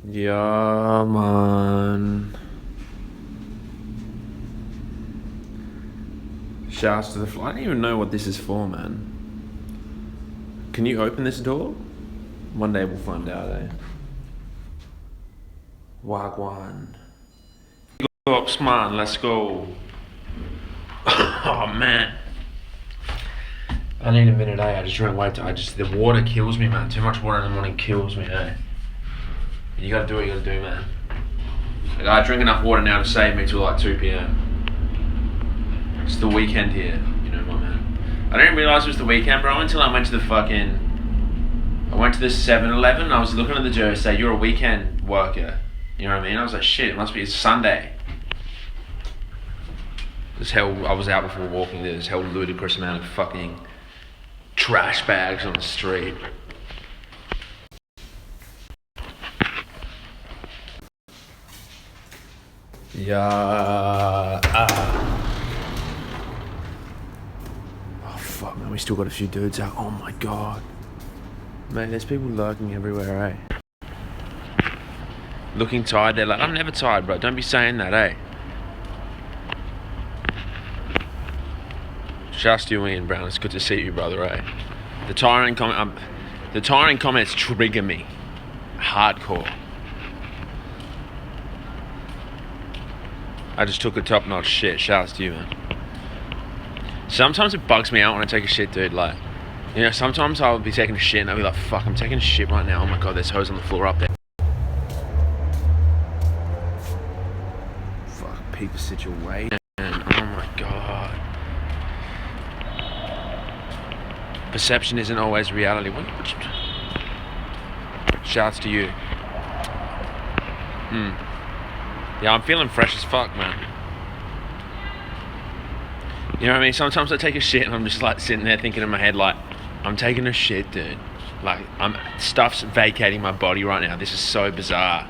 Yeah, man. Shouts to the fly. I don't even know what this is for, man. Can you open this door? One day we'll find out, eh? Wagwan. Go up, man. Let's go. Oh, man. I need a minute, eh? I just drank way too. The water kills me, man. Too much water in the morning kills me, eh? You gotta do what you gotta do, man. Like, I drink enough water now to save me till like 2 p.m. It's the weekend here, you know, my man. I didn't realize it was the weekend, bro, until I went to the 7-Eleven. I was looking at the jersey, say, you're a weekend worker. You know what I mean? I was like, shit, it must be, it's Sunday. There's hell, I was out before walking, there's hell ludicrous amount of fucking trash bags on the street. Yeah. Oh fuck, man, we still got a few dudes out. Oh my god. Man, there's people lurking everywhere, eh? Looking tired, they're like, I'm never tired, bro. Don't be saying that, eh? Shouts to you, Ian Brown. It's good to see you, brother, eh? The tiring comments trigger me. Hardcore. I just took a top-notch shit. Shouts to you, man. Sometimes it bugs me out when I take a shit, dude. Like, you know, sometimes I'll be taking a shit and I'll be like, fuck, I'm taking a shit right now. Oh my god, there's hose on the floor up there. Fuck, peep a situation. Oh my god. Perception isn't always reality. Shouts to you. Yeah, I'm feeling fresh as fuck, man. You know what I mean? Sometimes I take a shit and I'm just like sitting there thinking in my head like, I'm taking a shit, dude. Like, stuff's vacating my body right now. This is so bizarre.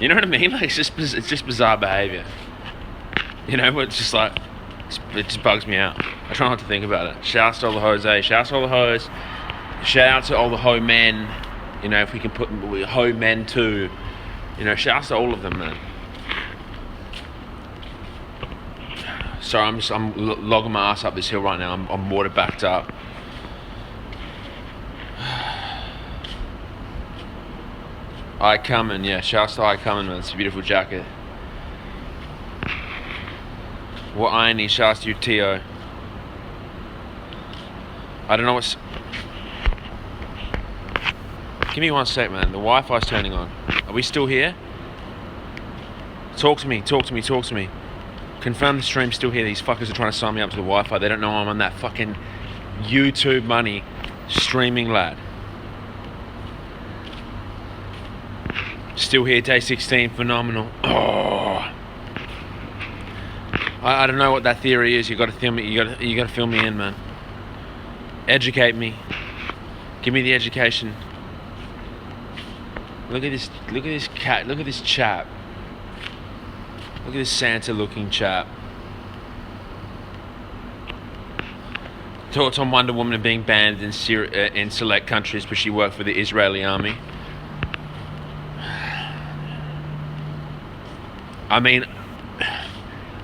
You know what I mean? Like, it's just bizarre behavior. You know, but it's just like, it just bugs me out. I try not to think about it. Shouts to all the hoes, eh? Shouts to all the hoes. Shout out to all the hoe men. You know, if we can put hoe men too. You know, shouts to all of them, man. Sorry, I'm logging my ass up this hill right now. I'm water backed up. I coming, yeah. Shouts to I coming, man. It's a beautiful jacket. What irony? Shouts to you, Tio. I don't know what's. Give me 1 sec, man. The Wi-Fi's turning on. Are we still here? Talk to me. Confirm the stream's still here. These fuckers are trying to sign me up to the Wi-Fi. They don't know I'm on that fucking YouTube money streaming, lad. Still here, day 16. Phenomenal. Oh. I don't know what that theory is. You got to fill me. You got to fill me in, man. Educate me. Give me the education. Look at this cat. Look at this chap. Look at this Santa-looking chap. Thoughts on Wonder Woman being banned in select countries, but she worked for the Israeli army. I mean,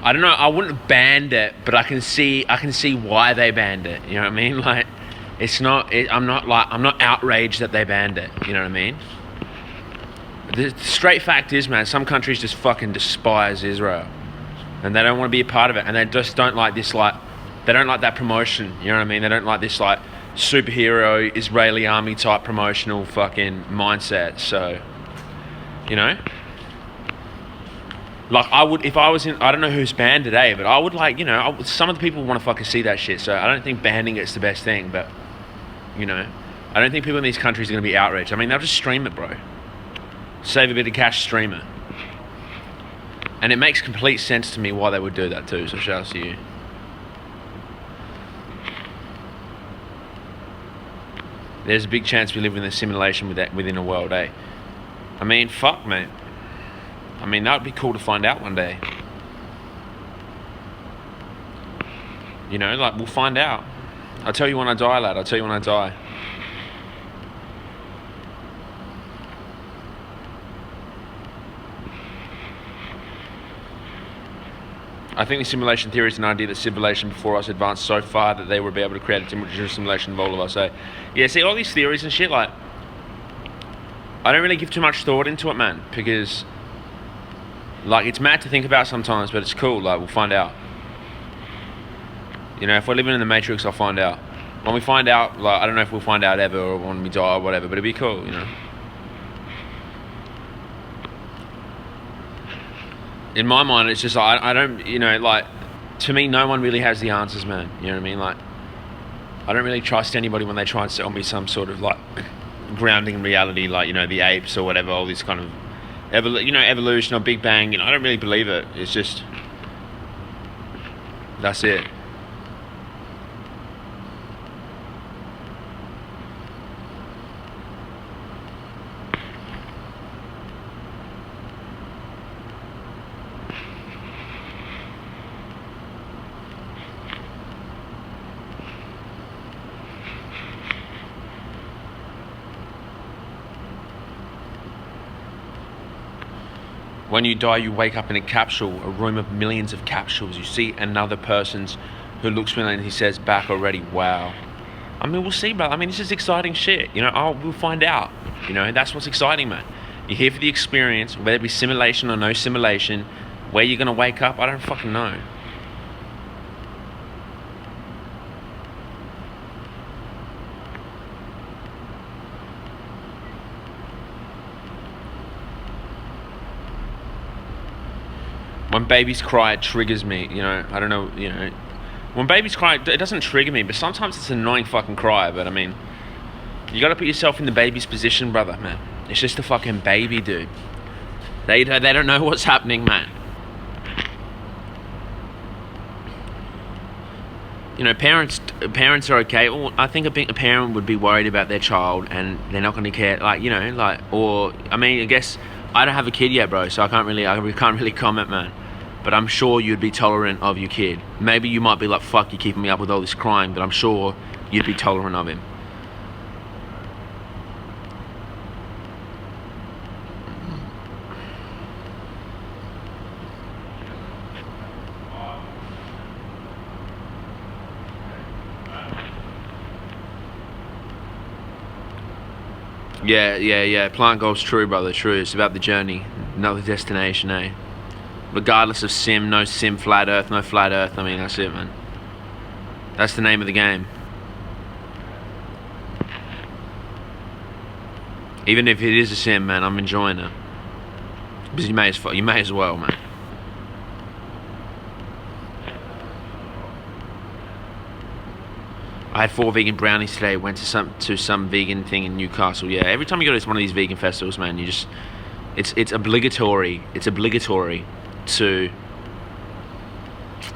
I don't know. I wouldn't have banned it, but I can see why they banned it. You know what I mean? Like, it's not. I'm not outraged that they banned it. You know what I mean? The straight fact is, man, some countries just fucking despise Israel, and they don't want to be a part of it, and they just don't like this, like, they don't like that promotion. You know what I mean? They don't like this, like, superhero Israeli army type promotional fucking mindset. So, you know, like, I would, if I was in, I don't know who's banned today, but I would, like, you know, some of the people want to fucking see that shit. So I don't think banning it's the best thing, but, you know, I don't think people in these countries are going to be outraged. I mean, they'll just stream it, bro. Save a bit of cash, stream it. And it makes complete sense to me why they would do that too, so shout out to you. There's a big chance we live in a simulation within a world, eh? I mean, fuck, mate. I mean, that would be cool to find out one day. You know, like, we'll find out. I'll tell you when I die, lad. I'll tell you when I die. I think the simulation theory is an idea that civilization before us advanced so far that they would be able to create a temperature simulation of all of us. So, yeah, see, all these theories and shit, like, I don't really give too much thought into it, man, because, like, it's mad to think about sometimes, but it's cool. Like, we'll find out. You know, if we're living in the Matrix, I'll find out. When we find out, like, I don't know if we'll find out ever or when we die or whatever, but it'd be cool, you know. In my mind, it's just like, I don't, you know, like, to me, no one really has the answers, man. You know what I mean? Like, I don't really trust anybody when they try and sell me some sort of, like, grounding in reality, like, you know, the apes or whatever, all this kind of, evolution or Big Bang. You know, I don't really believe it. It's just, that's it. When you die, you wake up in a capsule, a room of millions of capsules. You see another person's who looks familiar and he says back already, wow. I mean, we'll see, bro. I mean, this is exciting shit. You know, we'll find out. You know, that's what's exciting, man. You're here for the experience, whether it be simulation or no simulation. Where you're going to wake up, I don't fucking know. When babies cry, it triggers me, you know, I don't know, you know. When babies cry, it doesn't trigger me, but sometimes it's an annoying fucking cry, but I mean, you gotta put yourself in the baby's position, brother, man. It's just a fucking baby, dude. They don't know what's happening, man. You know, parents are okay. Well, I think a parent would be worried about their child and they're not gonna care, like, you know, like, or, I mean, I guess, I don't have a kid yet, bro, so I can't really comment, man. But I'm sure you'd be tolerant of your kid. Maybe you might be like, fuck, you're keeping me up with all this crime, but I'm sure you'd be tolerant of him. Yeah. Plant goals, true, brother, true. It's about the journey, not the destination, eh? Regardless of sim, no sim, flat earth, no flat earth. I mean, that's it, man. That's the name of the game. Even if it is a sim, man, I'm enjoying it. Because you may as well, man. I had 4 vegan brownies today. Went to some vegan thing in Newcastle. Yeah, every time you go to one of these vegan festivals, man, you just it's obligatory. It's obligatory to,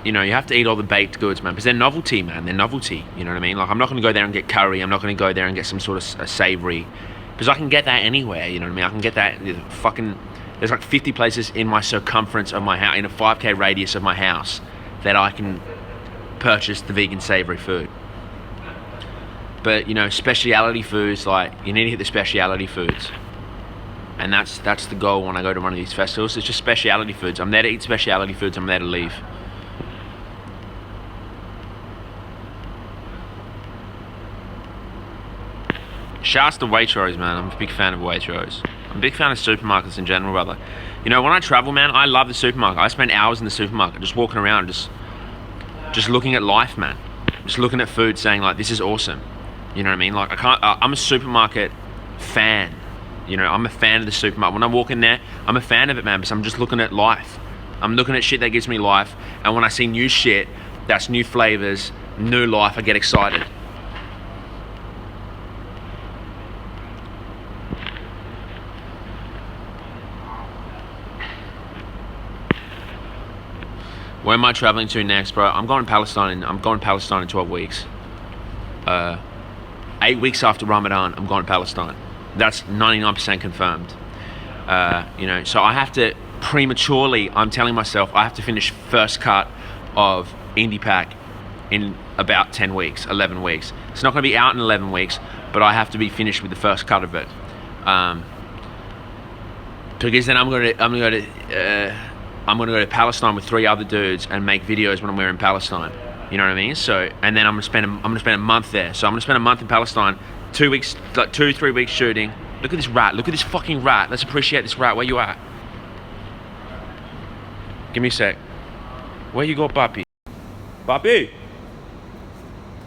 you know, you have to eat all the baked goods, man, because they're novelty, man. They're novelty. You know what I mean? Like, I'm not going to go there and get curry. I'm not going to go there and get some sort of a savory, because I can get that anywhere. You know what I mean? I can get that fucking. There's like 50 places in my circumference of my house, in a 5K radius of my house, that I can purchase the vegan savory food. But, you know, speciality foods, like, you need to hit the speciality foods. And that's the goal when I go to one of these festivals. It's just speciality foods. I'm there to eat speciality foods. I'm there to leave. Shouts to Waitrose, man. I'm a big fan of Waitrose. I'm a big fan of supermarkets in general, brother. You know, when I travel, man, I love the supermarket. I spend hours in the supermarket just walking around, just looking at life, man. Just looking at food, saying, like, this is awesome. You know what I mean? Like, I'm a supermarket fan. You know, I'm a fan of the supermarket. When I walk in there, I'm a fan of it, man, because I'm just looking at life. I'm looking at shit that gives me life. And when I see new shit, that's new flavors, new life, I get excited. Where am I traveling to next, bro? I'm going to Palestine in 12 weeks. 8 weeks after Ramadan, I'm going to Palestine. That's 99% confirmed. You know, so I have to prematurely, I'm telling myself, I have to finish first cut of Indie Pack in about 10 weeks, 11 weeks. It's not going to be out in 11 weeks, but I have to be finished with the first cut of it. Because then I'm going to I'm gonna go to Palestine with 3 other dudes and make videos when we're in Palestine. You know what I mean? So, and then I'm gonna spend a month there. So I'm gonna spend a month in Palestine, 2 weeks, like 2-3 weeks shooting. Look at this rat. Look at this fucking rat. Let's appreciate this rat. Where you at? Give me a sec. Where you go, Papi? Papi!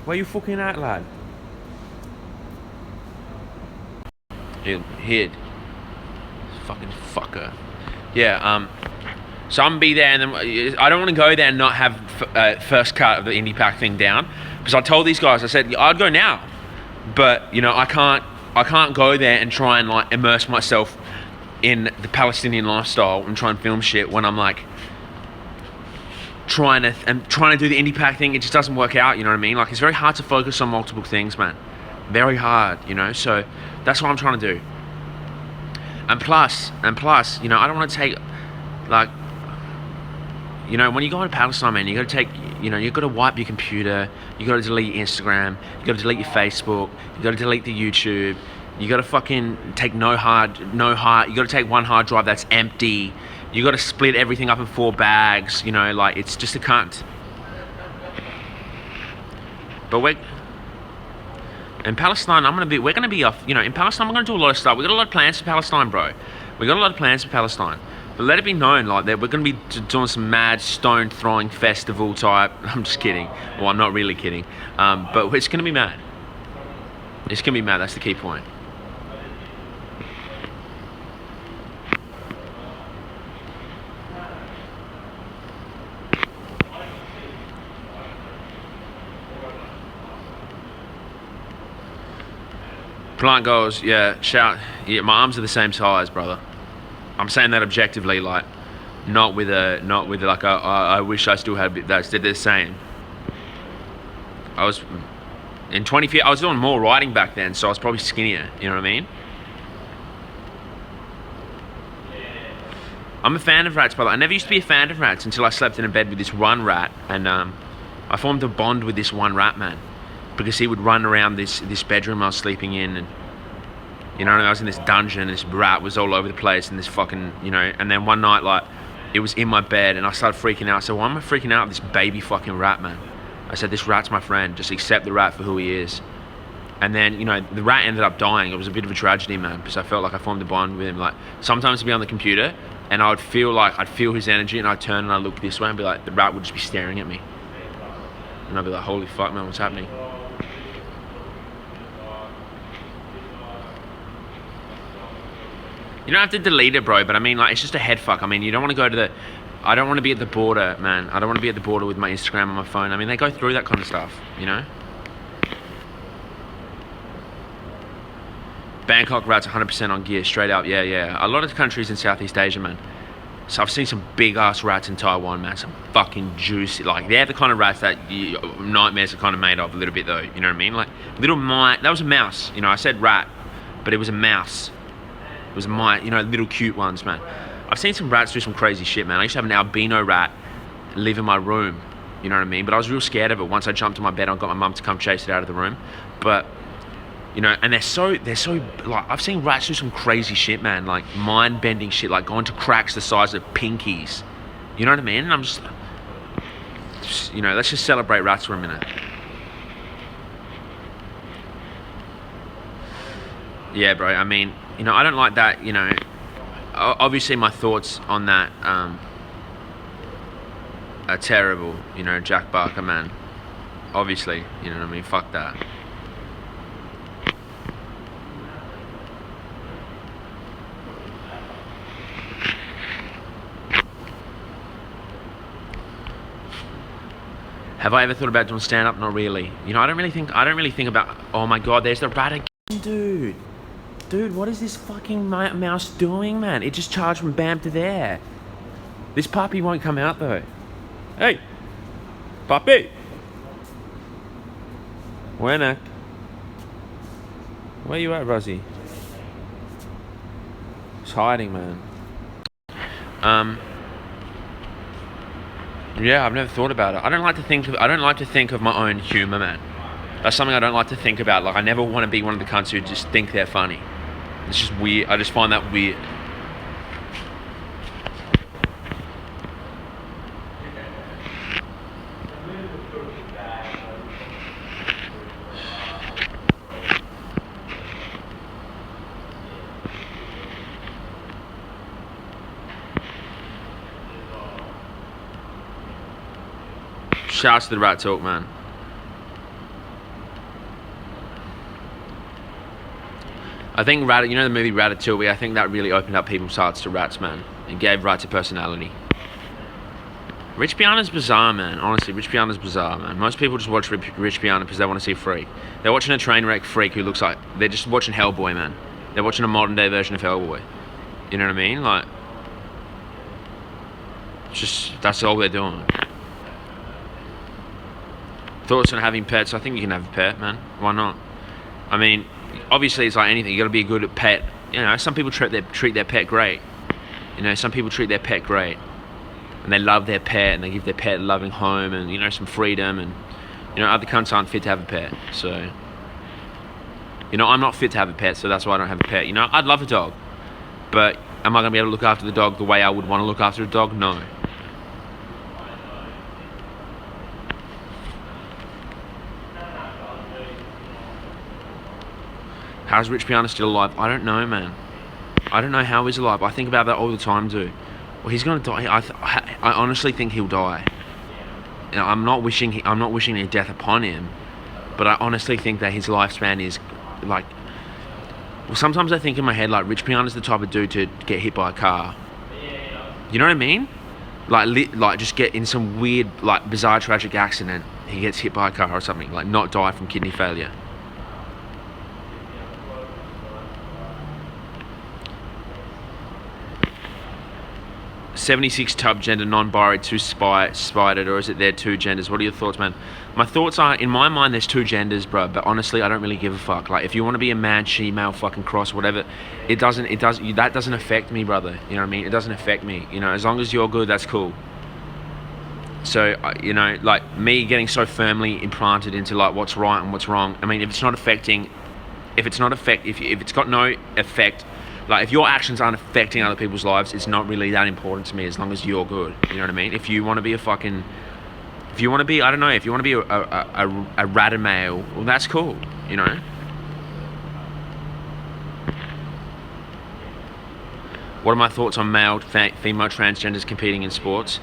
Where you fucking at, lad? Hid. Fucking fucker. Yeah, so I'm gonna be there, and then I don't want to go there and not have first cut of the indie pack thing down, because I told these guys, I said I'd go now, but you know I can't go there and try and like immerse myself in the Palestinian lifestyle and try and film shit when I'm like trying to do the indie pack thing. It just doesn't work out. You know what I mean? Like, it's very hard to focus on multiple things, man. Very hard, you know. So that's what I'm trying to do. And plus, you know, I don't want to take, like, you know, when you go to Palestine, man, you got to take, you know, you got to wipe your computer, you got to delete your Instagram, you got to delete your Facebook, you got to delete the YouTube, you got to fucking take you got to take one hard drive that's empty, you got to split everything up in 4 bags, you know, like, it's just a cunt. But in Palestine, we're gonna be off, you know, in Palestine we're gonna do a lot of stuff. We got a lot of plans for Palestine, bro. We got a lot of plans for Palestine. But let it be known, like, that we're gonna be doing some mad stone throwing festival type. I'm just kidding. Well, I'm not really kidding. But it's gonna be mad. It's gonna be mad. That's the key point. Plant goes, yeah, yeah, my arms are the same size, brother. I'm saying that objectively, like, not with like I wish I still had, they're the same. I was, in 20 I was doing more riding back then, so I was probably skinnier, you know what I mean? I'm a fan of rats, brother. I never used to be a fan of rats until I slept in a bed with this one rat, and I formed a bond with this one rat, man. Because he would run around this bedroom I was sleeping in, and you know, I was in this dungeon, and this rat was all over the place, and this fucking, you know, and then one night, like, it was in my bed, and I started freaking out. I said, why am I freaking out with this baby fucking rat, man? I said, this rat's my friend, just accept the rat for who he is. And then, you know, the rat ended up dying. It was a bit of a tragedy, man, because I felt like I formed a bond with him. Like, sometimes I'd be on the computer, and I'd feel his energy, and I'd turn and I'd look this way and be like, the rat would just be staring at me. And I'd be like, holy fuck, man, what's happening? You don't have to delete it, bro, but I mean, like, it's just a head fuck. I mean, you don't want to go to I don't want to be at the border, man. I don't want to be at the border with my Instagram and my phone. I mean, they go through that kind of stuff, you know? Bangkok rats 100% on gear, straight up, yeah. A lot of countries in Southeast Asia, man. So I've seen some big ass rats in Taiwan, man. Some fucking juicy, like, they're the kind of rats that nightmares are kind of made of a little bit, though. You know what I mean? Like, that was a mouse. You know, I said rat, but it was a mouse. It was you know, little cute ones, man. I've seen some rats do some crazy shit, man. I used to have an albino rat live in my room, you know what I mean? But I was real scared of it. Once I jumped in my bed, I got my mum to come chase it out of the room. But, you know, and they're so, like, I've seen rats do some crazy shit, man. Like, mind-bending shit, like going to cracks the size of pinkies. You know what I mean? And I'm just, you know, let's just celebrate rats for a minute. Yeah, bro, I mean, you know, I don't like that, you know. Obviously, my thoughts on that are terrible, you know, Jack Barker, man. Obviously, you know what I mean? Fuck that. Have I ever thought about doing stand-up? Not really. You know, I don't really think about, oh my god, there's the rat again, dude. Dude, what is this fucking mouse doing, man? It just charged from bam to there. This puppy won't come out, though. Hey! Puppy! Where you at, Rosie? It's hiding, man. Yeah, I've never thought about it. I don't like to think of my own humor, man. That's something I don't like to think about. Like, I never want to be one of the cunts who just think they're funny. It's just weird. I just find that weird. Shouts to the Rat Talk, man. I think you know the movie Ratatouille, I think that really opened up people's hearts to rats, man. And gave rats a personality. Rich Piana's bizarre, man. Honestly, Rich Piana's bizarre, man. Most people just watch Rich Piana because they want to see a freak. They're watching a train wreck freak who looks like... They're just watching Hellboy, man. They're watching a modern day version of Hellboy. You know what I mean? Like... Just... That's all they're doing. Thoughts on having pets? I think you can have a pet, man. Why not? I mean... Obviously, it's like anything. You got to be a good pet. You know, some people treat their pet great. You know, some people treat their pet great, and they love their pet, and they give their pet a loving home, and you know, some freedom, and you know, other cunts aren't fit to have a pet. So, you know, I'm not fit to have a pet, so that's why I don't have a pet. You know, I'd love a dog, but am I gonna be able to look after the dog the way I would want to look after a dog? No. How's Rich Piana still alive? I don't know, man. I don't know how he's alive. I think about that all the time, dude. Well, he's gonna die. I honestly think he'll die. You know, I'm not wishing a death upon him, but I honestly think that his lifespan is like. Well, sometimes I think in my head like Rich Piana's the type of dude to get hit by a car. You know what I mean? Like just get in some weird, like bizarre, tragic accident. He gets hit by a car or something. Like not die from kidney failure. 76 tub gender, non-binary, two-spided, or is it there two genders? What are your thoughts, man? My thoughts are, in my mind, there's two genders, bro. But honestly, I don't really give a fuck. Like, if you want to be a man, she, male, fucking cross, whatever, that doesn't affect me, brother. You know what I mean? It doesn't affect me. You know, as long as you're good, that's cool. So, you know, like me getting so firmly implanted into like what's right and what's wrong. I mean, if it's got no effect. Like, if your actions aren't affecting other people's lives, it's not really that important to me as long as you're good. You know what I mean? If you want to be a rat male, well, that's cool, you know? What are my thoughts on male, female transgenders competing in sports?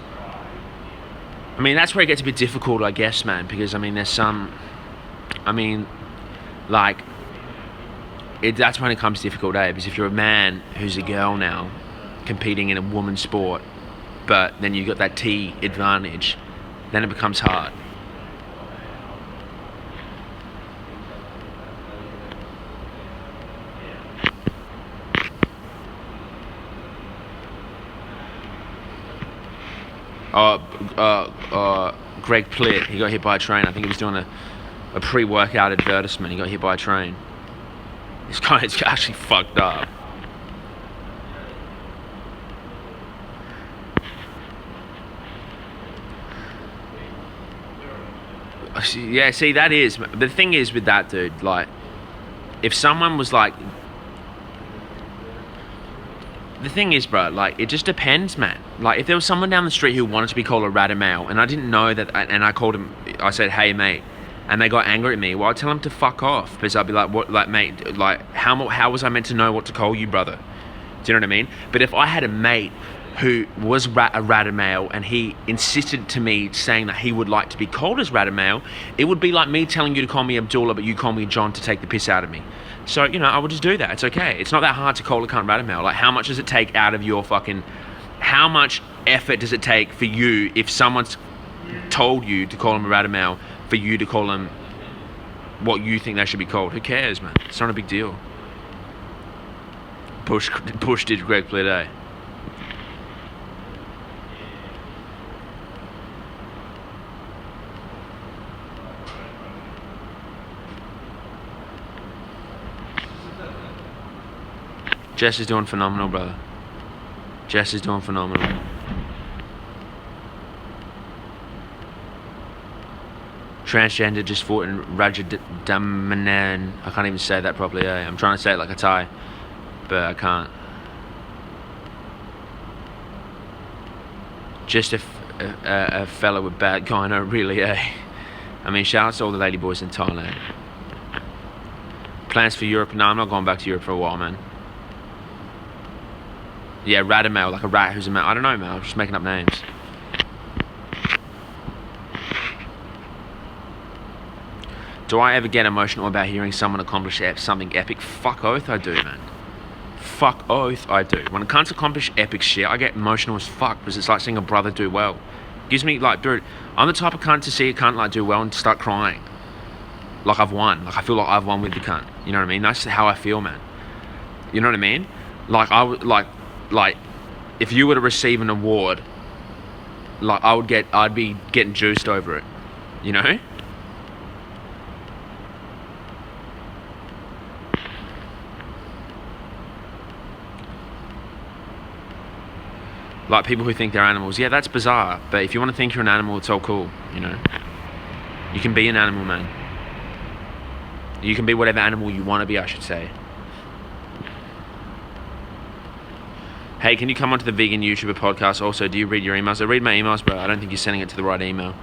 I mean, that's where it gets a bit difficult, I guess, man, because, I mean, that's when it becomes difficult, because if you're a man who's a girl now, competing in a woman's sport, but then you've got that T advantage, then it becomes hard. Greg Plitt, he got hit by a train. I think he was doing a pre-workout advertisement. He got hit by a train. This guy is actually fucked up. Yeah, see, that is... The thing is with that, dude, like... If someone was like... The thing is, bro, like, it just depends, man. Like, if there was someone down the street who wanted to be called a rat male, and I didn't know that... And I called him... I said, hey, mate... And they got angry at me, well, I'd tell them to fuck off, because I'd be like, what, like, mate, like, how was I meant to know what to call you, brother? Do you know what I mean? But if I had a mate who was a rat male, and he insisted to me saying that he would like to be called as rat male, it would be like me telling you to call me Abdullah, but you call me John to take the piss out of me. So, you know, I would just do that. It's okay. It's not that hard to call a cunt rat male. Like, how much does it take out of your fucking... How much effort does it take for you, if someone's told you to call him a rat male, for you to call them what you think they should be called? Who cares, man? It's not a big deal. Bush did Greg Plitt, eh? Jess is doing phenomenal, brother. Jess is doing phenomenal. Transgender just fought in Rajadamanan. I can't even say that properly, eh? I'm trying to say it like a Thai, but I can't. Just a fella with bad gyno, really, eh? I mean, shout out to all the lady boys in Thailand. Plans for Europe? No, I'm not going back to Europe for a while, man. Yeah, rat male, like a rat who's a male. I don't know, man. I'm just making up names. Do I ever get emotional about hearing someone accomplish something epic? Fuck oath I do, man. Fuck oath I do. When cunts accomplish epic shit, I get emotional as fuck because it's like seeing a brother do well. Gives me like, dude, I'm the type of cunt to see a cunt like do well and start crying. Like I've won. Like I feel like I've won with the cunt. You know what I mean? That's how I feel, man. You know what I mean? Like I would like if you were to receive an award, like I'd be getting juiced over it. You know? Like people who think they're animals, yeah, that's bizarre. But if you want to think you're an animal, it's all cool, you know. You can be an animal, man. You can be whatever animal you want to be, I should say. Hey, can you come onto the Vegan YouTuber podcast? Also, do you read your emails? I read my emails, but I don't think you're sending it to the right email.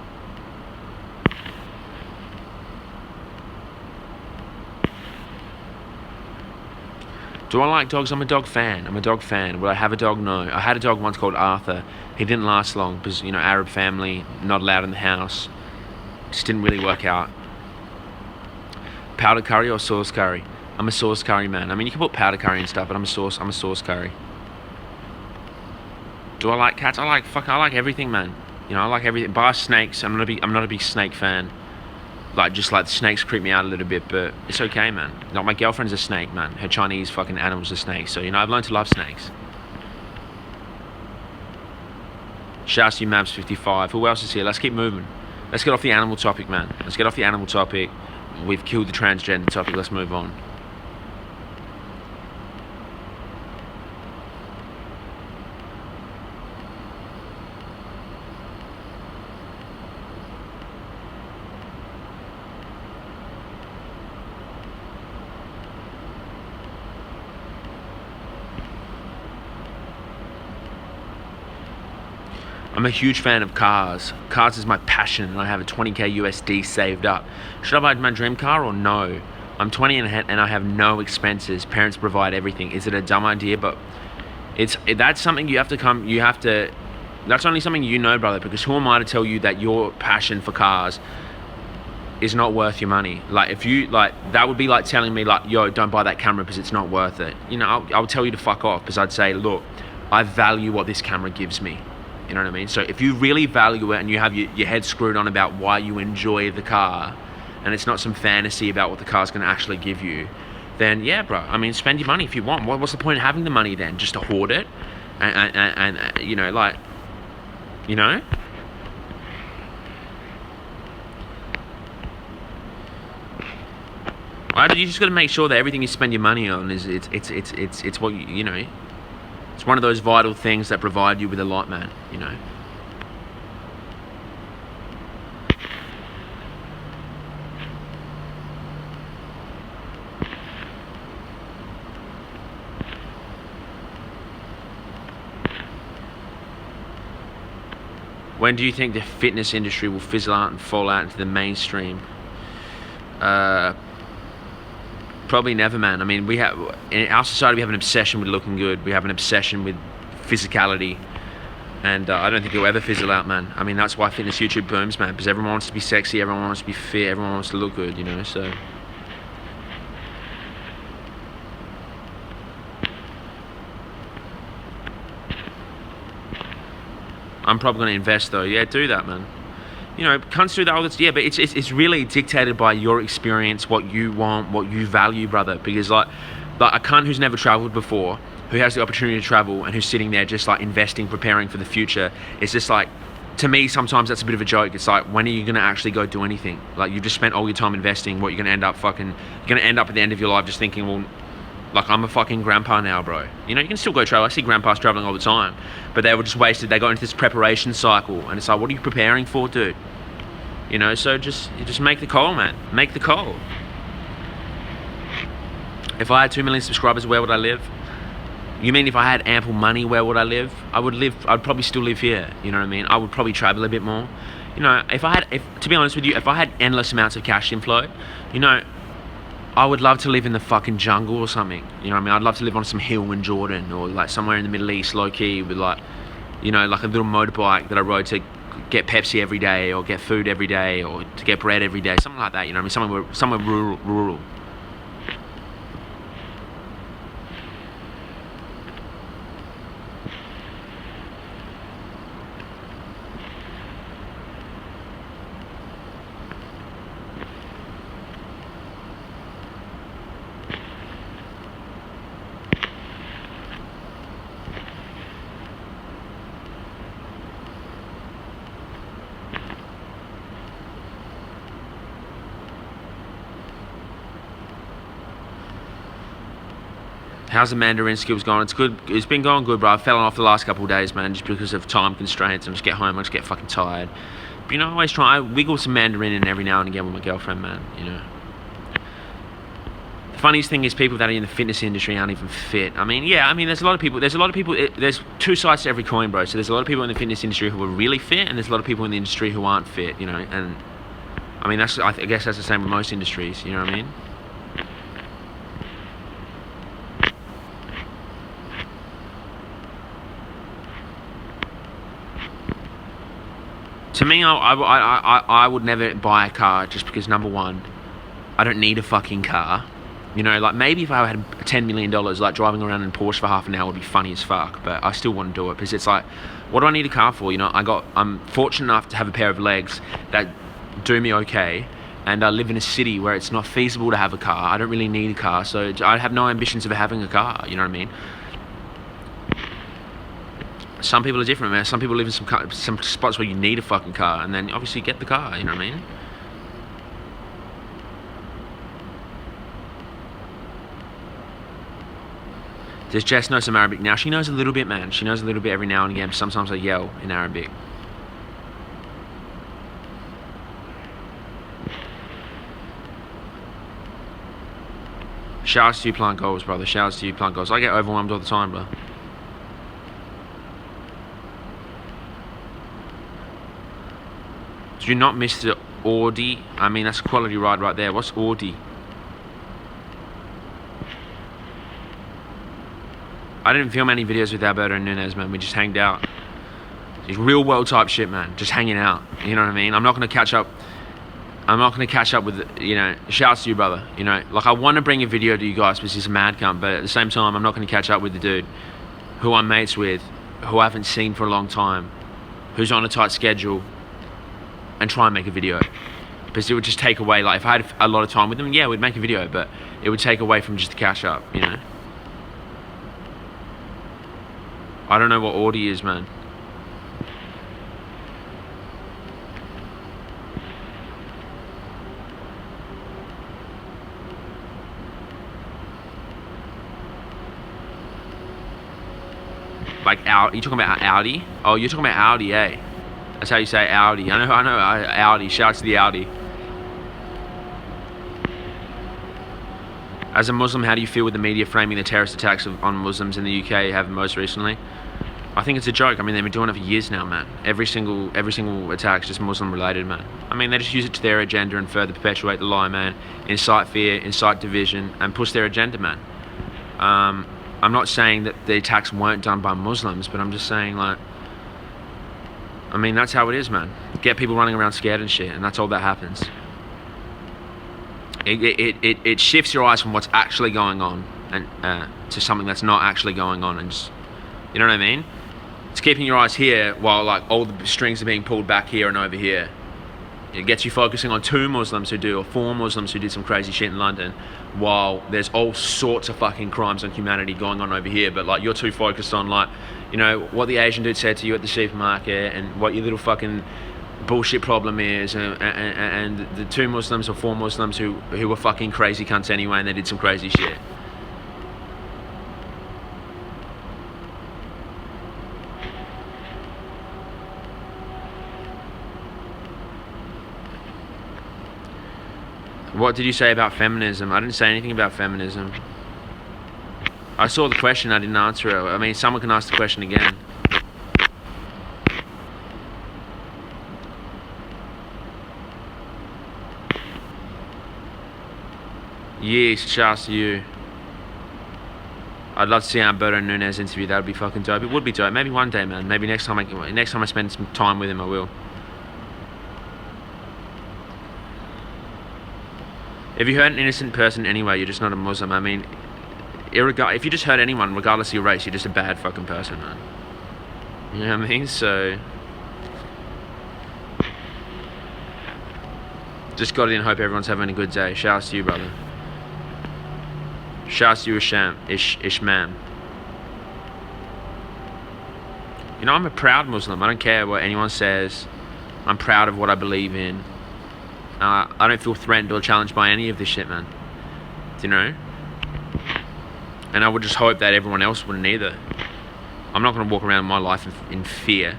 Do I like dogs? I'm a dog fan. Will I have a dog? No. I had a dog once called Arthur. He didn't last long because, you know, Arab family, not allowed in the house. Just didn't really work out. Powder curry or sauce curry? I'm a sauce curry man. I mean, you can put powder curry and stuff, but I'm a sauce curry. Do I like cats? I like everything, man. You know, I like everything. Bar snakes. I'm not a big snake fan. Like, just like the snakes creep me out a little bit, but it's okay, man. Like, my girlfriend's a snake, man. Her Chinese fucking animal's a snake. So, you know, I've learned to love snakes. Shouts to you, Mabs55. Who else is here? Let's keep moving. Let's get off the animal topic, man. Let's get off the animal topic. We've killed the transgender topic. Let's move on. I'm a huge fan of cars. Cars is my passion, and I have a 20k USD saved up. Should I buy my dream car or no? I'm 20 and I have no expenses. Parents provide everything. Is it a dumb idea? But that's something that's only something you know, brother, because who am I to tell you that your passion for cars is not worth your money? Like, if you, like, that would be like telling me, like, yo, don't buy that camera because it's not worth it. You know, I'll tell you to fuck off, because I'd say, look, I value what this camera gives me. You know what I mean? So if you really value it and you have your head screwed on about why you enjoy the car, and it's not some fantasy about what the car's going to actually give you, then yeah, bro. I mean, spend your money if you want. What's the point of having the money then? Just to hoard it? And you know, like, you know? Right, you just got to make sure that everything you spend your money on is it's what you know. It's one of those vital things that provide you with a lot, man, you know. When do you think the fitness industry will fizzle out and fall out into the mainstream? Probably never, man. I mean, in our society, we have an obsession with looking good. We have an obsession with physicality. And I don't think it'll ever fizzle out, man. I mean, that's why fitness YouTube booms, man. Because everyone wants to be sexy, everyone wants to be fit, everyone wants to look good, you know, so. I'm probably going to invest, though. Yeah, do that, man. You know, cunts do that all the time. Yeah, but it's really dictated by your experience, what you want, what you value, brother. Because like a cunt who's never traveled before, who has the opportunity to travel, and who's sitting there just like investing, preparing for the future, it's just like, to me, sometimes that's a bit of a joke. It's like, when are you going to actually go do anything? Like, you've just spent all your time investing. What you're going to end up at the end of your life just thinking, well, like, I'm a fucking grandpa now, bro. You know, you can still go travel. I see grandpas traveling all the time, but they were just wasted. They got into this preparation cycle, and it's like, what are you preparing for, dude? You know, so just make the call, man. Make the call. If I had 2 million subscribers, where would I live? You mean if I had ample money, where would I live? I'd probably still live here. You know what I mean? I would probably travel a bit more. You know, to be honest with you, if I had endless amounts of cash inflow, you know, I would love to live in the fucking jungle or something. You know what I mean? I'd love to live on some hill in Jordan, or like somewhere in the Middle East, low key, with like, you know, like a little motorbike that I rode to get Pepsi every day, or get food every day, or to get bread every day, something like that. You know what I mean? Somewhere rural. How's the Mandarin skills going? It's good. It's been going good, bro. I've fallen off the last couple of days, man, just because of time constraints. I just get home, I just get fucking tired. But I always try. I wiggle some Mandarin in every now and again with my girlfriend, man. The funniest thing is people that are in the fitness industry aren't even fit. There's a lot of people. There's two sides to every coin, bro. So there's a lot of people in the fitness industry who are really fit, and there's a lot of people in the industry who aren't fit. And I guess that's the same with most industries. You know what I mean? To me, I would never buy a car just because, number one, I don't need a fucking car. Like maybe if I had $10 million, like driving around in Porsche for half an hour would be funny as fuck, but I still wouldn't do it because it's like, what do I need a car for? I'm fortunate enough to have a pair of legs that do me okay, and I live in a city where it's not feasible to have a car. I don't really need a car, so I have no ambitions of having a car, you know what I mean? Some people are different, man. Some people live in some spots where you need a fucking car, and then obviously get the car, you know what I mean? Does Jess know some Arabic now? She knows a little bit, man. She knows a little bit every now and again. Sometimes I yell in Arabic. Shouts to you, plant goals, brother. Shouts to you, plant goals. I get overwhelmed all the time, bro. Do you not miss the Audi? That's a quality ride right there. What's Audi? I didn't film any videos with Alberto and Nunez, man. We just hanged out. It's real world type shit, man. Just hanging out. You know what I mean? I'm not going to catch up with, shouts to you, brother. I want to bring a video to you guys because he's a mad cunt, but at the same time, I'm not going to catch up with the dude who I'm mates with, who I haven't seen for a long time, who's on a tight schedule, and try and make a video, because it would just take away, like, if I had a lot of time with them, yeah, we'd make a video, but it would take away from just the cash up, I don't know what Audi is, man. Like, you talking about Audi? Oh, you're talking about Audi, eh? That's how you say Audi. I know Audi. Shouts to the Audi. As a Muslim, how do you feel with the media framing the terrorist attacks on Muslims in the UK have most recently? I think it's a joke. They've been doing it for years now, man. Every single attack is just Muslim related, man. They just use it to their agenda and further perpetuate the lie, man. Incite fear, incite division, and push their agenda, man. I'm not saying that the attacks weren't done by Muslims, but I'm just saying, like, that's how it is, man. Get people running around scared and shit, and that's all that happens. It shifts your eyes from what's actually going on and to something that's not actually going on, and just, you know what I mean? It's keeping your eyes here while, like, all the strings are being pulled back here and over here. It gets you focusing on 2 Muslims who do, or 4 Muslims who did some crazy shit in London, while there's all sorts of fucking crimes on humanity going on over here. But, like, you're too focused on, like, what the Asian dude said to you at the supermarket, and what your little fucking bullshit problem is, and the 2 Muslims or 4 Muslims who were fucking crazy cunts anyway, and they did some crazy shit. What did you say about feminism? I didn't say anything about feminism. I saw the question, I didn't answer it. Someone can ask the question again. Yes, shouts to you. I'd love to see Alberto Nunez interview. That would be fucking dope. It would be dope. Maybe one day, man. Maybe next time I spend some time with him, I will. If you hurt an innocent person anyway, you're just not a Muslim. I mean, if you just hurt anyone, regardless of your race, you're just a bad fucking person, man. You know what I mean? So, just got in. Hope everyone's having a good day. Shouts to you, brother. Shouts to you, Ishmam. You know, I'm a proud Muslim. I don't care what anyone says. I'm proud of what I believe in. I don't feel threatened or challenged by any of this shit, man. Do you know? And I would just hope that everyone else wouldn't either. I'm not going to walk around my life in fear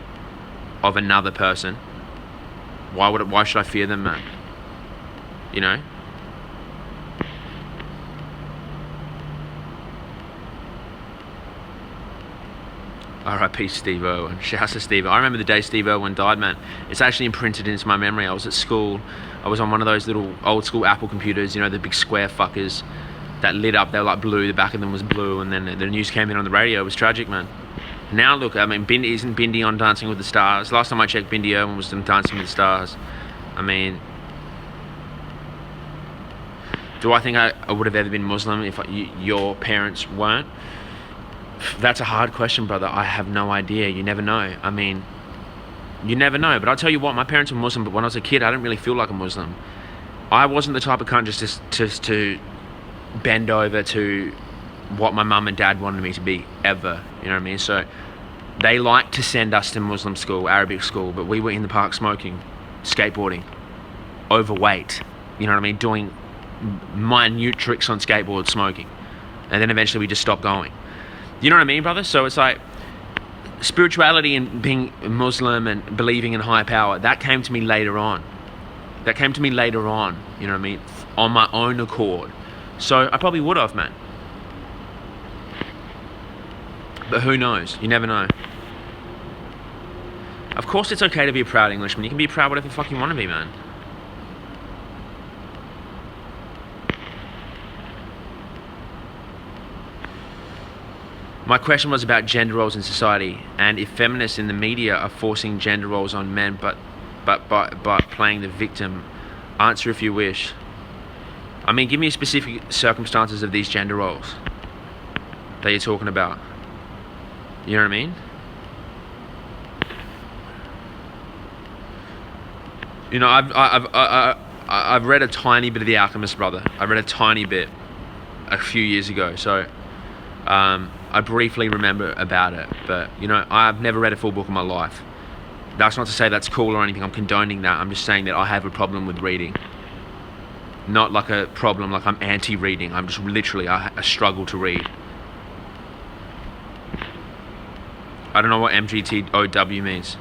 of another person. Why should I fear them, man? You know? R.I.P. Steve Irwin. Shouts to Steve. I remember the day Steve Irwin died, man. It's actually imprinted into my memory. I was at school. I was on one of those little old school Apple computers, you know, the big square fuckers that lit up. They were like blue. The back of them was blue. And then the news came in on the radio. It was tragic, man. Now look, I mean, isn't Bindi on Dancing with the Stars? Last time I checked, Bindi Irwin was on Dancing with the Stars. I mean, do I think I would have ever been Muslim if your parents weren't? That's a hard question, brother. I have no idea. You never know. I mean, you never know. But I'll tell you what, my parents were Muslim, but when I was a kid, I didn't really feel like a Muslim. I wasn't the type of cunt just to bend over to what my mum and dad wanted me to be, ever. You know what I mean? So they liked to send us to Muslim school, Arabic school, but we were in the park smoking, skateboarding, overweight, you know what I mean, doing minute tricks on skateboards, smoking. And then eventually we just stopped going. You know what I mean, brother? So it's like spirituality and being Muslim and believing in higher power, that came to me later on. You know what I mean? On my own accord. So I probably would have, man. But who knows? You never know. Of course it's okay to be a proud Englishman. You can be proud whatever the fuck you want to be, man. My question was about gender roles in society, and if feminists in the media are forcing gender roles on men, but playing the victim. Answer if you wish. I mean, give me specific circumstances of these gender roles that you're talking about. You know what I mean? You know, I've read a tiny bit of The Alchemist, brother. I read a tiny bit a few years ago, so I briefly remember about it. But you know, I've never read a full book in my life. That's not to say that's cool or anything. I'm condoning that. I'm just saying that I have a problem with reading. Not like a problem like I'm anti-reading. I'm just literally I struggle to read. I don't know what MGTOW means.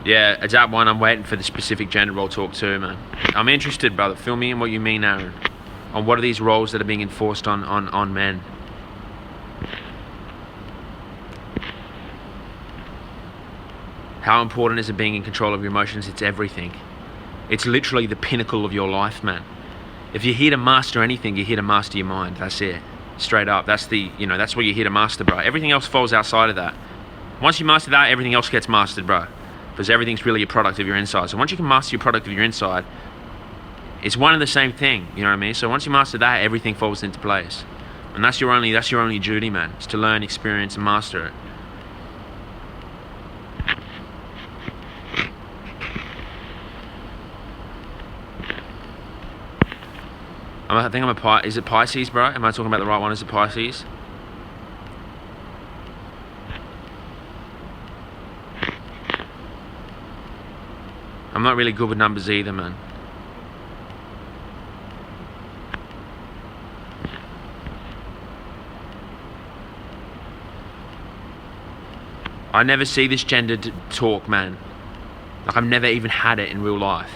Yeah, it's that one. I'm waiting for the specific gender role talk too, man. I'm interested, brother. Fill me in what you mean, Aaron. On what are these roles that are being enforced on men? How important is it being in control of your emotions? It's everything. It's literally the pinnacle of your life, man. If you're here to master anything, you're here to master your mind. That's it. Straight up. That's that's what you're here to master, bro. Everything else falls outside of that. Once you master that, everything else gets mastered, bro. Because everything's really a product of your inside. So once you can master your product of your inside, it's one and the same thing. You know what I mean? So once you master that, everything falls into place. And that's your only duty, man. Is to learn, experience, and master it. I think I'm a Pisces. Is it Pisces, bro? Am I talking about the right one? Is it Pisces? I'm not really good with numbers either, man. I never see this gendered talk, man. Like, I've never even had it in real life.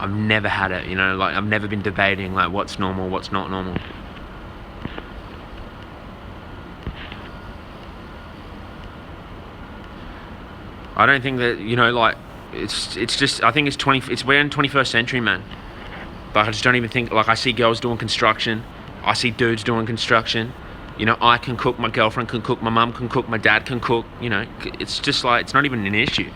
I've never had it, like, I've never been debating, like, what's normal, what's not normal. I don't think that, like, it's just, I think we're in 21st century, man. But I just don't even think, like, I see girls doing construction, I see dudes doing construction. I can cook, my girlfriend can cook, my mum can cook, my dad can cook. It's just like, it's not even an issue.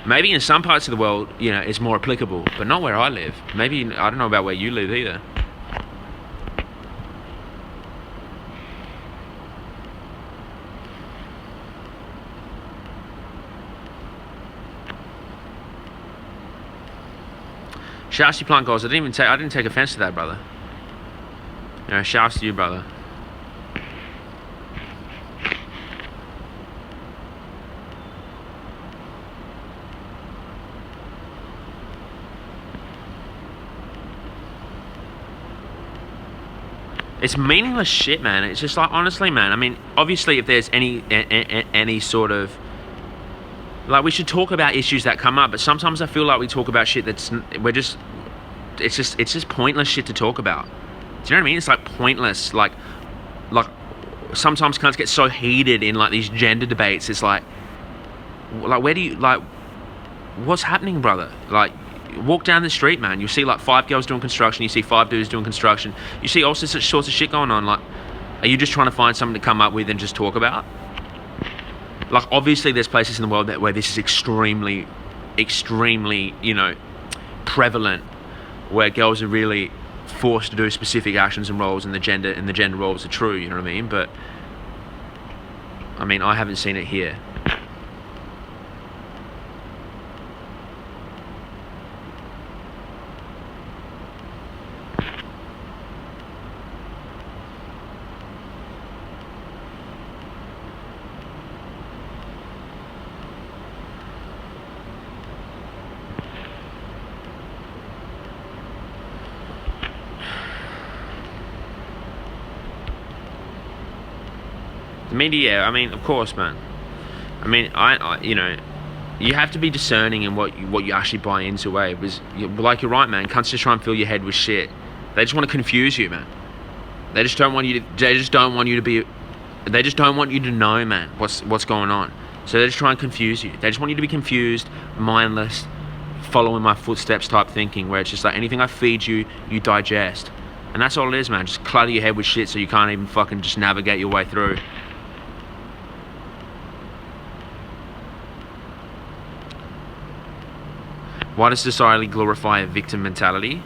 Maybe in some parts of the world, it's more applicable, but not where I live. Maybe, I don't know about where you live either. Shouts to you, plant goals. I didn't take offense to that, brother. Shouts to you, brother. It's meaningless shit, man. It's just like, honestly, man. I mean, obviously, if there's any sort of, like, we should talk about issues that come up, but sometimes I feel like we talk about shit it's just pointless shit to talk about. Do you know what I mean? It's like pointless. Like sometimes cunts get so heated in like these gender debates. It's like where do you, like, what's happening, brother? Like, walk down the street, man. You see like 5 girls doing construction. You see 5 dudes doing construction. You see all sorts of shit going on. Like, are you just trying to find something to come up with and just talk about? Like, obviously there's places in the world where this is extremely, prevalent, where girls are really forced to do specific actions and roles, and the gender roles are true. You know what I mean? But I mean, I haven't seen it here. The media, I mean, of course, man. I mean, I you have to be discerning in what you actually buy into, because like, you're right, man. Cunts just try and fill your head with shit. They just want to confuse you, man. They just don't want you to know, man, what's going on. So they just try and confuse you. They just want you to be confused, mindless, following my footsteps type thinking, where it's just like, anything I feed you, you digest. And that's all it is, man. Just clutter your head with shit so you can't even fucking just navigate your way through. Why does society glorify a victim mentality?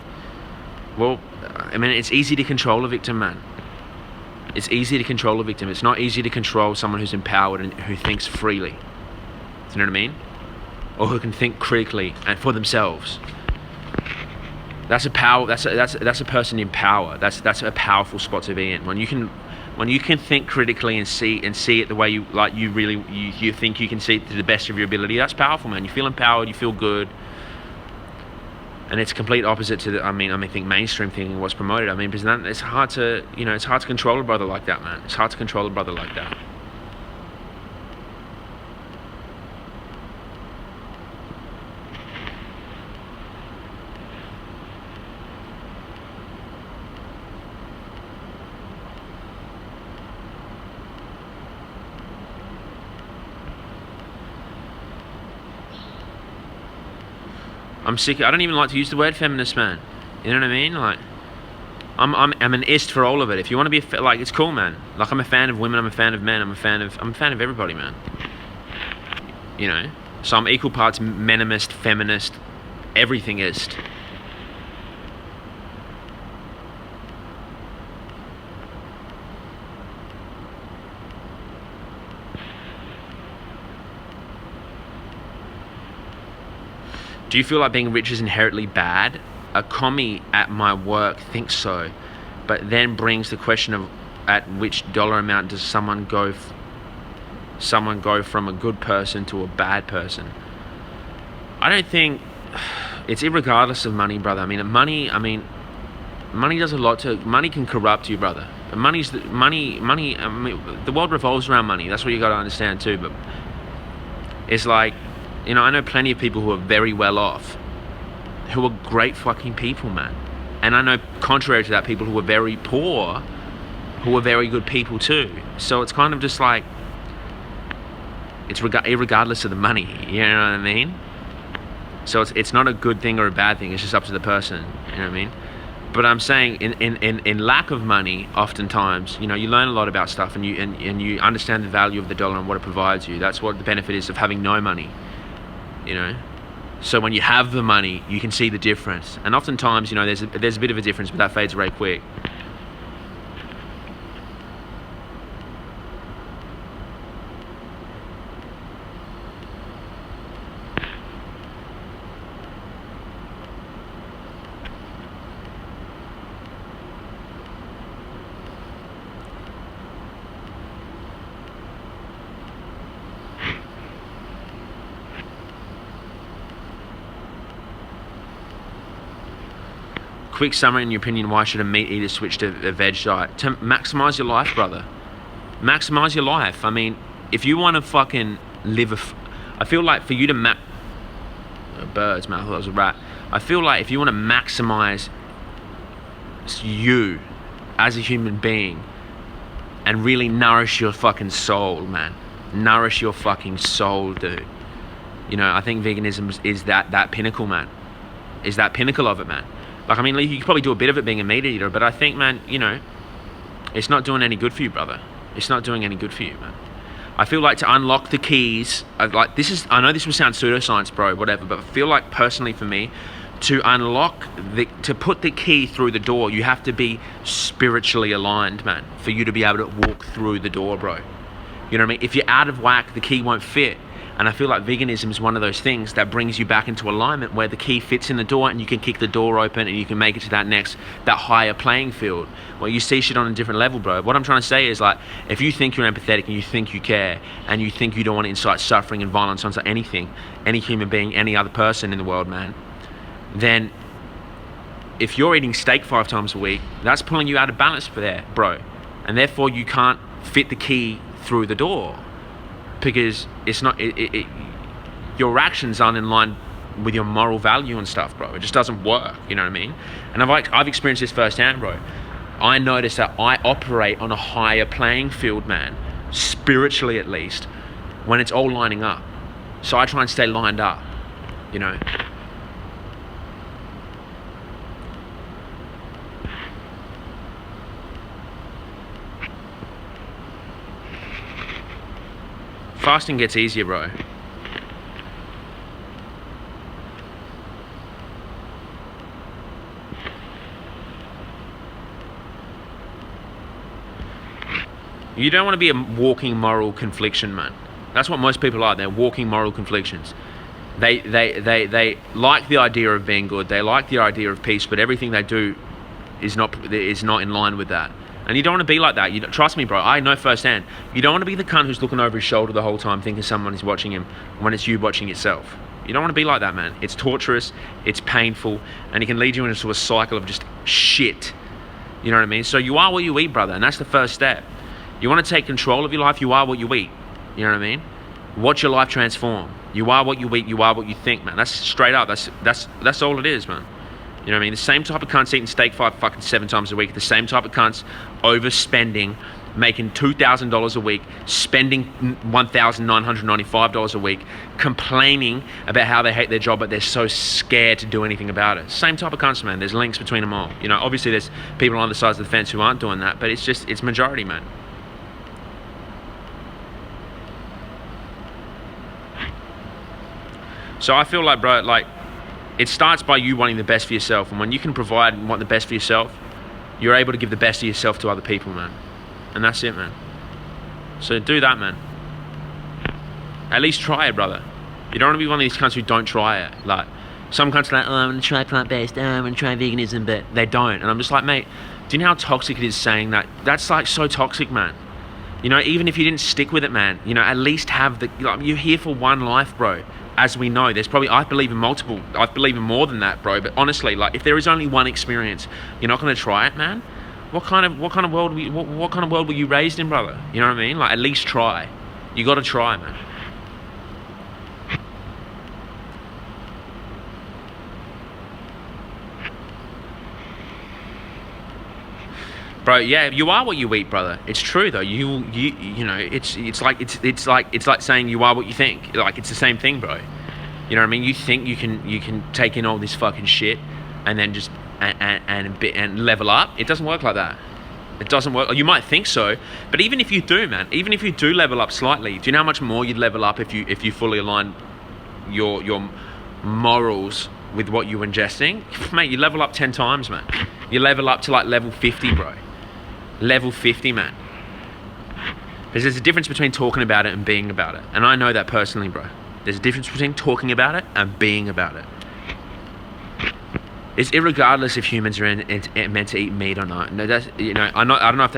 Well, I mean, it's easy to control a victim, man. It's easy to control a victim. It's not easy to control someone who's empowered and who thinks freely. Do you know what I mean? Or who can think critically and for themselves. That's a power. That's a person in power. That's a powerful spot to be in. When you can think critically and see it the way you like, you think you can see it to the best of your ability. That's powerful, man. You feel empowered. You feel good. And it's complete opposite to I think mainstream thinking, what's promoted. I mean, because it's hard to control a brother like that, man. It's hard to control a brother like that. I'm sick. I don't even like to use the word feminist, man. You know what I mean? Like, I'm an ist for all of it. If you want to be like, it's cool, man. Like, I'm a fan of women. I'm a fan of men. I'm a fan of everybody, man. So I'm equal parts menimist, feminist, everythingist. Do you feel like being rich is inherently bad? A commie at my work thinks so, but then brings the question of at which dollar amount does someone go from a good person to a bad person? I don't think it's irregardless of money, brother. I mean, money does a lot to. Money can corrupt you, brother. But money. I mean, the world revolves around money. That's what you got to understand too. But it's like, I know plenty of people who are very well off, who are great fucking people, man. And I know, contrary to that, people who are very poor, who are very good people too. So it's kind of just like, It's regardless of the money. You know what I mean? So it's not a good thing or a bad thing. It's just up to the person. You know what I mean? But I'm saying in lack of money, oftentimes, you know, you learn a lot about stuff, and you understand the value of the dollar and what it provides you. That's what the benefit is of having no money. You know? So when you have the money, you can see the difference. And oftentimes, you know, there's a bit of a difference, but that fades very quick. Quick summary, in your opinion, why should a meat eater switch to a veg diet? To maximize your life, brother. Maximize your life. I mean, if you want to fucking live I feel like for you to birds, man, I thought that was a rat. I feel like if you want to maximize you as a human being and really nourish your fucking soul, man. Nourish your fucking soul, dude. You know, I think veganism is that pinnacle, man. Is that pinnacle of it, man. Like, I mean, you could probably do a bit of it being a meat eater, but I think, man, you know, it's not doing any good for you, brother. It's not doing any good for you, man. I feel like to unlock the keys, I know this will sound pseudoscience, bro, whatever, but I feel like personally for me, to put the key through the door, you have to be spiritually aligned, man, for you to be able to walk through the door, bro. You know what I mean? If you're out of whack, the key won't fit. And I feel like veganism is one of those things that brings you back into alignment where the key fits in the door and you can kick the door open and you can make it to that higher playing field where you see shit on a different level, bro. What I'm trying to say is, like, if you think you're empathetic and you think you care and you think you don't want to incite suffering and violence onto anything, any human being, any other person in the world, man, then if you're eating steak 5 times a week, that's pulling you out of balance for there, bro. And therefore you can't fit the key through the door. Because it's not, your actions aren't in line with your moral value and stuff, bro. It just doesn't work, you know what I mean? And I've experienced this firsthand, bro. I notice that I operate on a higher playing field, man, spiritually at least, when it's all lining up. So I try and stay lined up, you know? Fasting gets easier, bro. You don't want to be a walking moral confliction, man. That's what most people are. They're walking moral conflictions. They like the idea of being good. They like the idea of peace, but everything they do is not in line with that. And you don't want to be like that. Trust me, bro. I know firsthand. You don't want to be the cunt who's looking over his shoulder the whole time thinking someone is watching him when it's you watching yourself. You don't want to be like that, man. It's torturous, it's painful, and it can lead you into a cycle of just shit. You know what I mean? So you are what you eat, brother, and that's the first step. You want to take control of your life, you are what you eat. You know what I mean? Watch your life transform. You are what you eat, you are what you think, man. That's straight up. That's all it is, man. You know what I mean? The same type of cunts eating steak 7 times a week. The same type of cunts overspending, making $2,000 a week, spending $1,995 a week, complaining about how they hate their job, but they're so scared to do anything about it. Same type of cunts, man. There's links between them all. You know, obviously there's people on other sides of the fence who aren't doing that, but it's majority, man. So I feel like, bro, like, it starts by you wanting the best for yourself, and when you can provide and want the best for yourself, you're able to give the best of yourself to other people, man. And that's it, man. So do that, man. At least try it, brother. You don't want to be one of these cunts who don't try it. Like, some cunts are like, oh, I'm going to try plant-based, I'm going to try veganism, but they don't. And I'm just like, mate, do you know how toxic it is saying that? That's like so toxic, man. You know, even if you didn't stick with it, man, you know, at least have you're here for one life, bro. As we know, there's probably, I believe in more than that, bro. But honestly, like, if there is only one experience, you're not going to try it, man. What kind of world were you raised in, brother? You know what I mean? Like, at least try. You got to try, man. Bro, yeah, you are what you eat, brother. It's true though. You know, it's like saying you are what you think. Like, it's the same thing, bro. You know what I mean? You think you can take in all this fucking shit and then just and level up. It doesn't work like that. It doesn't work. You might think so, but even if you do, man, even if you do level up slightly, do you know how much more you'd level up if you fully align your morals with what you're ingesting? Mate, you level up 10 times, man. You level up to like level 50, bro. Level 50, man. Because there's a difference between talking about it and being about it. And I know that personally, bro. There's a difference between talking about it and being about it. It's irregardless if humans are meant to eat meat or not. No, that's, you know, I don't know if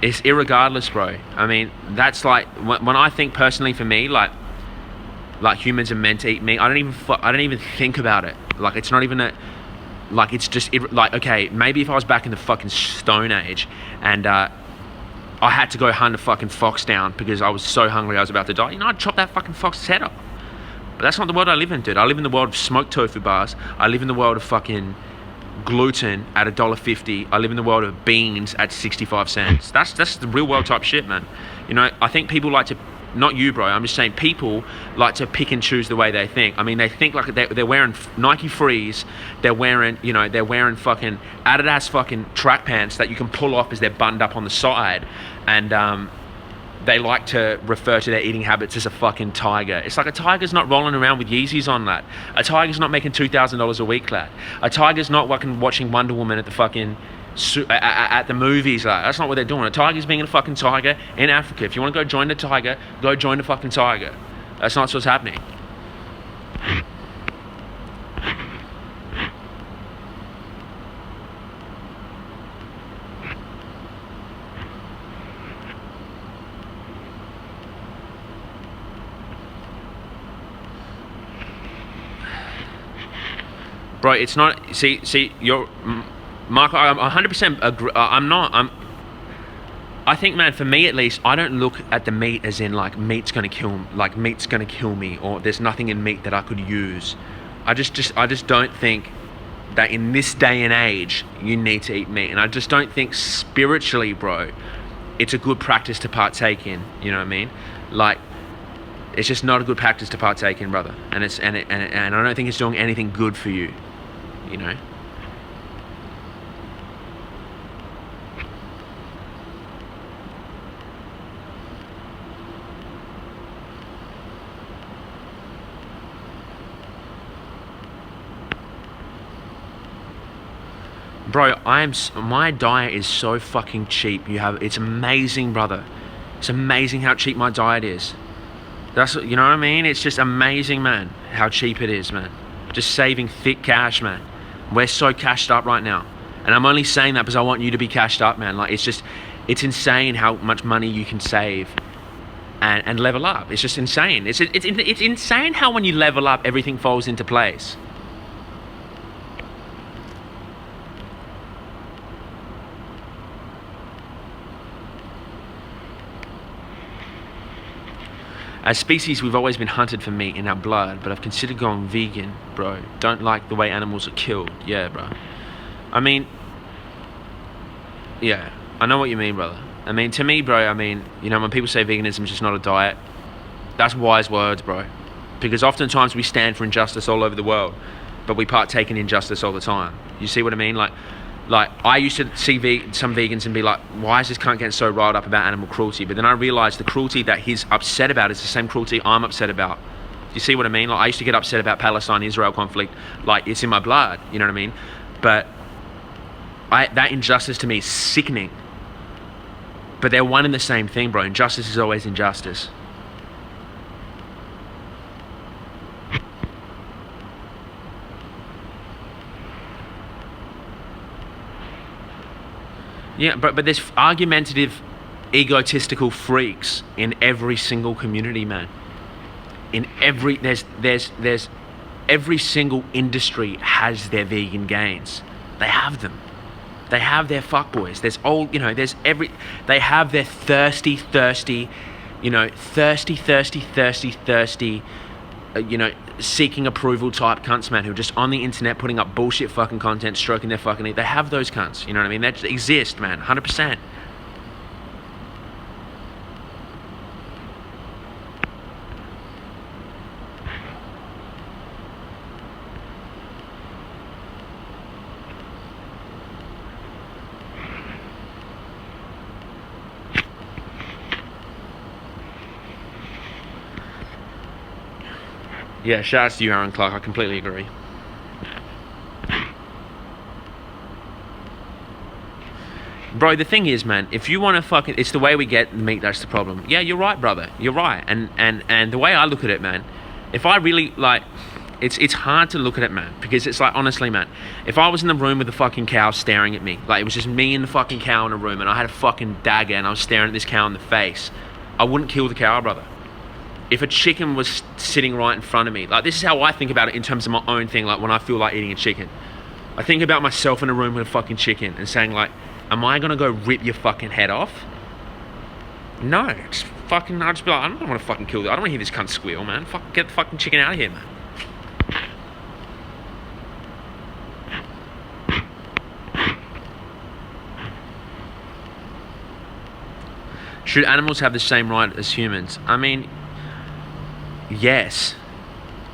it's irregardless, bro. I mean, that's like when I think personally for me, like humans are meant to eat meat. I don't even think about it. Like, it's not even a, like, it's just like, okay, maybe if I was back in the fucking Stone Age and I had to go hunt a fucking fox down because I was so hungry I was about to die, you know, I'd chop that fucking fox's head off. But that's not the world I live in, dude. I live in the world of smoked tofu bars. I live in the world of fucking gluten at $1.50. I live in the world of beans at 65 cents. That's the real world type shit, man. You know, I think people like to, not you, bro, I'm just saying people like to pick and choose the way they think. I mean, they think like they're wearing Nike Frees, they're wearing fucking Adidas fucking track pants that you can pull off as they're buttoned up on the side, and they like to refer to their eating habits as a fucking tiger. It's like a tiger's not rolling around with Yeezys on, lad. A tiger's not making $2,000 a week, lad. A tiger's not fucking watching Wonder Woman at the fucking at the movies, lad. That's not what they're doing. A tiger's being a fucking tiger in Africa. If you want to go join the tiger, go join the fucking tiger. That's not what's happening. Bro, it's not. See, you're, Marco. I'm 100% agree. I think, man, for me at least, I don't look at the meat as in like meat's gonna kill me, or there's nothing in meat that I could use. I just don't think that in this day and age you need to eat meat, and I just don't think spiritually, bro, it's a good practice to partake in. You know what I mean? Like, it's just not a good practice to partake in, brother. And I don't think it's doing anything good for you. You know. Bro, my diet is so fucking cheap. It's amazing, brother. It's amazing how cheap my diet is. You know what I mean? It's just amazing, man, how cheap it is, man. Just saving thick cash, man. We're so cashed up right now. And I'm only saying that because I want you to be cashed up, man. Like, it's insane how much money you can save and level up. It's just insane. It's insane how when you level up, everything falls into place. As species, we've always been hunted for meat in our blood, but I've considered going vegan, bro. Don't like the way animals are killed. Yeah, bro. I mean, yeah, I know what you mean, brother. I mean, to me, bro, I mean, you know, when people say veganism is just not a diet, that's wise words, bro. Because oftentimes we stand for injustice all over the world, but we partake in injustice all the time. You see what I mean? Like I used to see some vegans and be like, why is this cunt getting so riled up about animal cruelty? But then I realized the cruelty that he's upset about is the same cruelty I'm upset about. You see what I mean? Like, I used to get upset about Palestine-Israel conflict. Like, it's in my blood, you know what I mean? But that injustice to me is sickening. But they're one and the same thing, bro. Injustice is always injustice. Yeah, but there's argumentative, egotistical freaks in every single community, man. There's every single industry has their vegan gains. They have them. They have their fuckboys. There's all, you know, they have their thirsty, seeking approval type cunts, man, who are just on the internet putting up bullshit fucking content, stroking their fucking... They have those cunts, you know what I mean? They just exist, man, 100%. Yeah, shout out to you, Aaron Clark. I completely agree. Bro, the thing is, man, if you want to fucking... It's the way we get the meat that's the problem. Yeah, you're right, brother. You're right. And the way I look at it, man, if I really, like... It's hard to look at it, man, because it's like, honestly, man, if I was in the room with the fucking cow staring at me, like it was just me and the fucking cow in a room and I had a fucking dagger and I was staring at this cow in the face, I wouldn't kill the cow, brother. If a chicken was sitting right in front of me, like this is how I think about it in terms of my own thing, like when I feel like eating a chicken. I think about myself in a room with a fucking chicken and saying like, am I gonna go rip your fucking head off? No, I'll just be like, I don't wanna fucking kill that. I don't wanna hear this cunt squeal, man. Fuck, get the fucking chicken out of here, man. Should animals have the same right as humans? I mean, yes,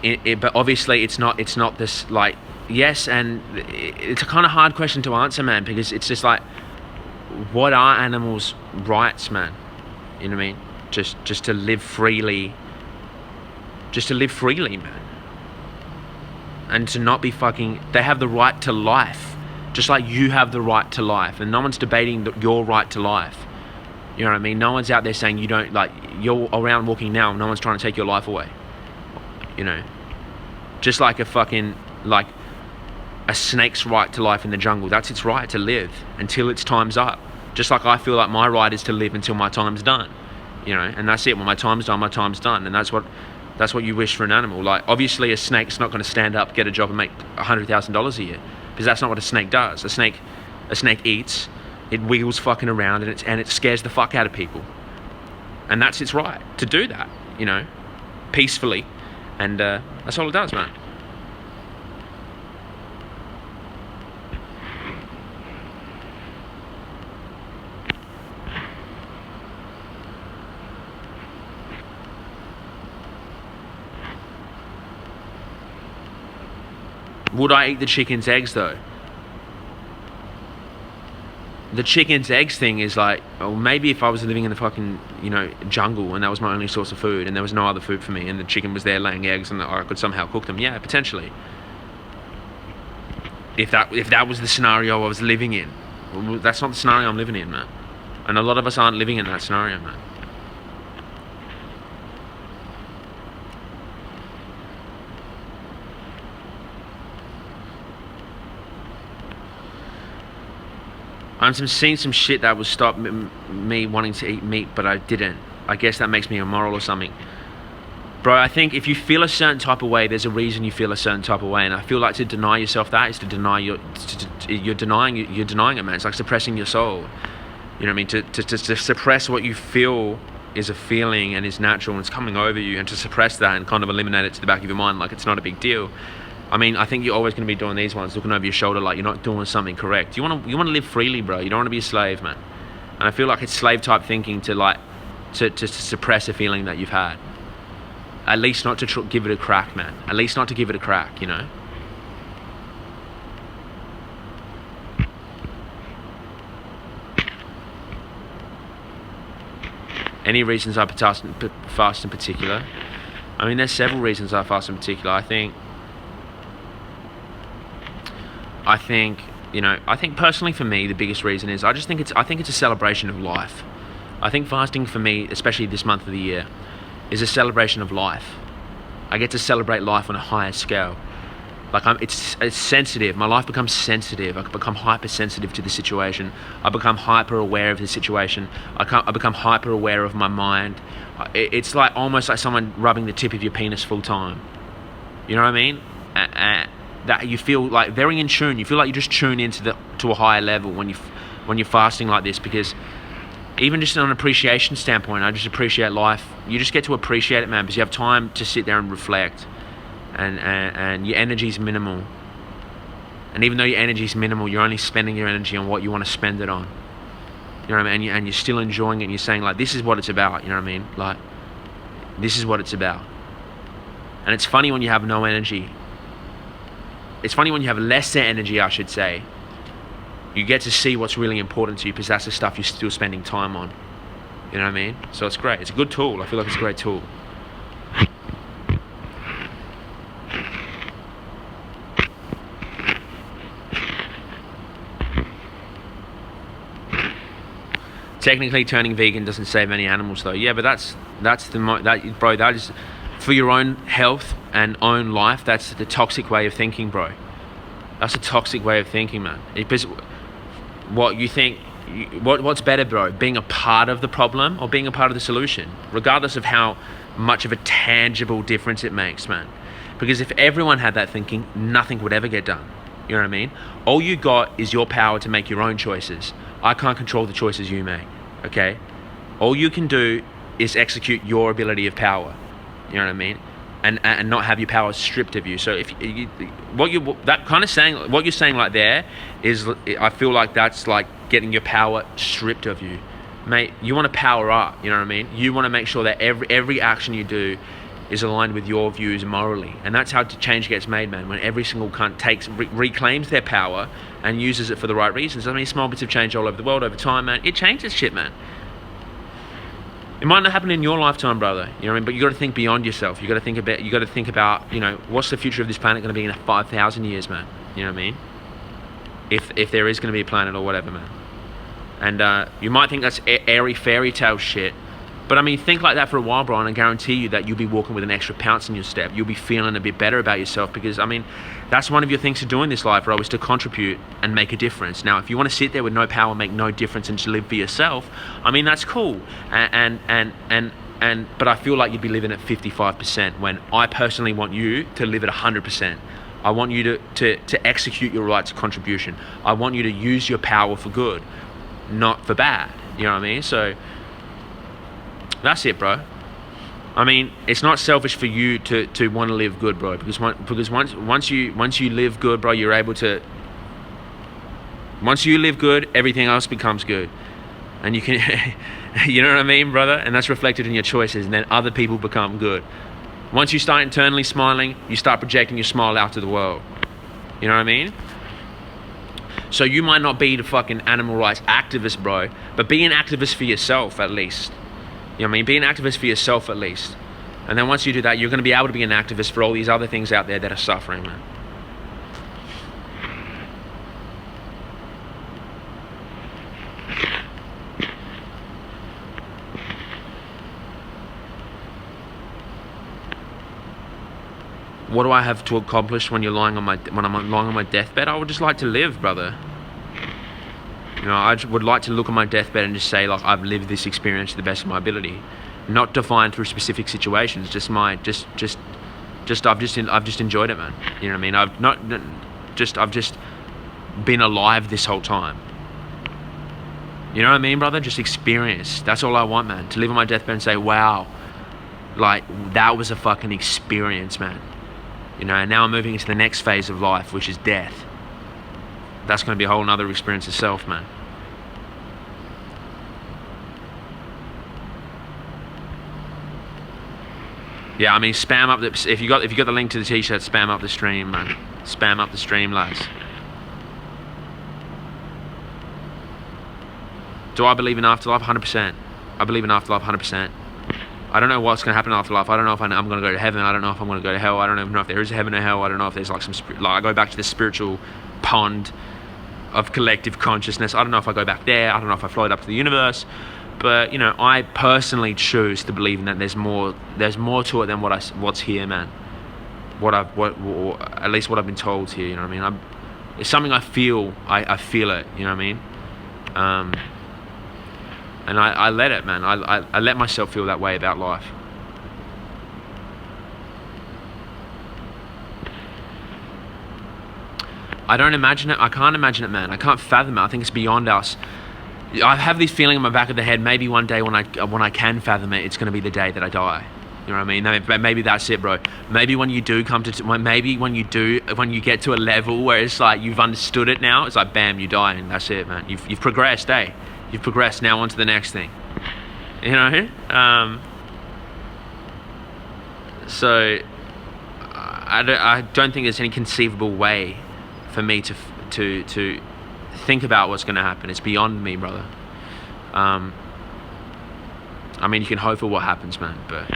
but obviously it's not this, like, yes, and it's a kind of hard question to answer, man, because it's just like, what are animals' rights, man? You know what I mean? Just to live freely, man, and to not be fucking... They have the right to life, just like you have the right to life, and no one's debating your right to life. You know what I mean? No one's out there saying you don't, like, you're around walking now, no one's trying to take your life away. You know? Just like a fucking, like, a snake's right to life in the jungle. That's its right to live until its time's up. Just like I feel like my right is to live until my time's done. You know? And that's it. When my time's done, my time's done. And that's what you wish for an animal. Like, obviously a snake's not going to stand up, get a job and make $100,000 a year. Because that's not what a snake does. A snake eats... It wiggles fucking around and it scares the fuck out of people. And that's its right to do that, you know, peacefully. And that's all it does, man. Would I eat the chicken's eggs, though? The chicken's eggs thing is like, well, maybe if I was living in the fucking, jungle and that was my only source of food and there was no other food for me and the chicken was there laying eggs and I could somehow cook them, yeah, potentially. If that was the scenario I was living in. Well, that's not the scenario I'm living in, man. And a lot of us aren't living in that scenario, man. I'm seeing some shit that would stop me wanting to eat meat, but I didn't. I guess that makes me immoral or something. Bro, I think if you feel a certain type of way, there's a reason you feel a certain type of way, and I feel like to deny yourself that is to deny you're denying it, man. It's like suppressing your soul. You know what I mean? To suppress what you feel is a feeling and is natural and it's coming over you, and to suppress that and kind of eliminate it to the back of your mind like it's not a big deal. I mean, I think you're always going to be doing these ones, looking over your shoulder like you're not doing something correct. You want to live freely, bro. You don't want to be a slave, man. And I feel like it's slave type thinking to suppress a feeling that you've had. At least not to give it a crack, man. At least not to give it a crack, you know. Any reasons I fast in particular? I mean, there's several reasons I fast in particular. I think personally for me, the biggest reason is I think it's a celebration of life. I think fasting for me, especially this month of the year, is a celebration of life. I get to celebrate life on a higher scale. Like it's sensitive. My life becomes sensitive. I become hypersensitive to the situation. I become hyper aware of the situation. I become hyper aware of my mind. It's like almost like someone rubbing the tip of your penis full time. You know what I mean? That you feel like very in tune. You feel like you just tune into to a higher level when you're fasting like this, because even just on an appreciation standpoint, I just appreciate life. You just get to appreciate it, man, because you have time to sit there and reflect, and your energy's minimal. And even though your energy's minimal, you're only spending your energy on what you want to spend it on. You know what I mean? And you're still enjoying it, and you're saying, like, this is what it's about. You know what I mean? Like, this is what it's about. And it's funny when you have no energy. It's funny when you have lesser energy, I should say. You get to see what's really important to you, because that's the stuff you're still spending time on. You know what I mean? So it's great. It's a good tool. I feel like it's a great tool. Technically, turning vegan doesn't save any animals, though. Yeah, but that is for your own health and own life. That's the toxic way of thinking, bro. That's a toxic way of thinking, man. Because what you think, what's better, bro? Being a part of the problem or being a part of the solution, regardless of how much of a tangible difference it makes, man. Because if everyone had that thinking, nothing would ever get done. You know what I mean? All you got is your power to make your own choices. I can't control the choices you make, okay? All you can do is execute your ability of power. You know what I mean? And not have your power stripped of you. So if you, what you're saying like there is, I feel like that's like getting your power stripped of you, mate. You want to power up. You know what I mean? You want to make sure that every action you do is aligned with your views morally, and that's how change gets made, man. When every single cunt reclaims their power and uses it for the right reasons. I mean, small bits of change all over the world over time, man. It changes shit, man. It might not happen in your lifetime, brother. You know what I mean? But you got to think beyond yourself. You got to think about, you know, what's the future of this planet going to be in 5,000 years, man? You know what I mean? If there is going to be a planet or whatever, man. And you might think that's airy fairy tale shit, but I mean, think like that for a while, bro, and I guarantee you that you'll be walking with an extra pounce in your step. You'll be feeling a bit better about yourself, because I mean, that's one of your things to do in this life, bro, is to contribute and make a difference. Now, if you want to sit there with no power, make no difference, and just live for yourself, I mean, that's cool. But I feel like you'd be living at 55% when I personally want you to live at 100%. I want you to execute your rights of contribution. I want you to use your power for good, not for bad. You know what I mean? So that's it, bro. I mean, it's not selfish for you to want to live good, bro. Because once you live good, bro, you're able to. Once you live good, everything else becomes good, and you can, you know what I mean, brother? And that's reflected in your choices, and then other people become good. Once you start internally smiling, you start projecting your smile out to the world. You know what I mean? So you might not be the fucking animal rights activist, bro, but be an activist for yourself at least. You know what I mean? Be an activist for yourself at least. And then once you do that, you're going to be able to be an activist for all these other things out there that are suffering, man. What do I have to accomplish when I'm lying on my deathbed? I would just like to live, brother. You know, I would like to look on my deathbed and just say, like, I've lived this experience to the best of my ability, not defined through specific situations. I've just enjoyed it, man. You know what I mean? I've just been alive this whole time. You know what I mean, brother? Just experience. That's all I want, man. To live on my deathbed and say, wow, like, that was a fucking experience, man. You know, and now I'm moving into the next phase of life, which is death. That's going to be a whole nother experience itself, man. Yeah, I mean, spam up the, if you got the link to the t-shirt, spam up the stream, man. Spam up the stream, lads. Do I believe in afterlife? 100%. I believe in afterlife 100%. I don't know what's going to happen in afterlife. I don't know if I'm going to go to heaven. I don't know if I'm going to go to hell. I don't even know if there is a heaven or hell. I don't know if there's like some I go back to the spiritual pond of collective consciousness. I don't know if I go back there. I don't know if I float up to the universe. But, you know, I personally choose to believe in that there's more to it than what's here, man. At least what I've been told here, you know what I mean? It's something I feel. I feel it, you know what I mean? And I let it, man. I let myself feel that way about life. I don't imagine it. I can't imagine it, man. I can't fathom it. I think it's beyond us. I have this feeling in my back of the head, maybe one day when I can fathom it, it's going to be the day that I die. You know what I mean? Maybe that's it, bro. Maybe when you do come to, when you get to a level where it's like you've understood it now, it's like bam, you die and that's it, man. You've progressed, eh? You've progressed. Now on to the next thing. You know? So I don't think there's any conceivable way for me to think about what's going to happen. It's beyond me, brother. I mean, you can hope for what happens, man, but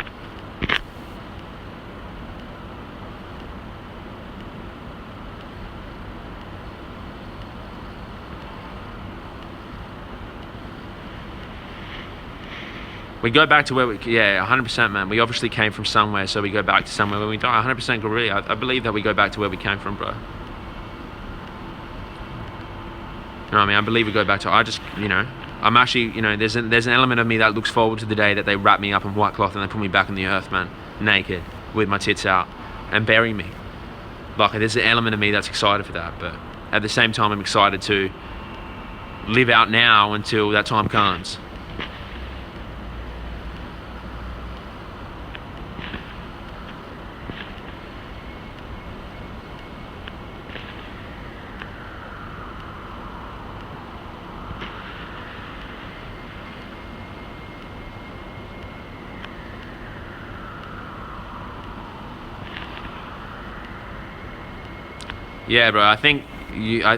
we go back to where we, 100%, man. We obviously came from somewhere, so we go back to somewhere when we die. 100% really. I believe that we go back to where we came from, bro. You know what I mean? I believe we go back to, I'm actually, there's an element of me that looks forward to the day that they wrap me up in white cloth and they put me back on the earth, man, naked, with my tits out, and bury me. Like, there's an element of me that's excited for that, but at the same time, I'm excited to live out now until that time comes. Yeah, bro, I think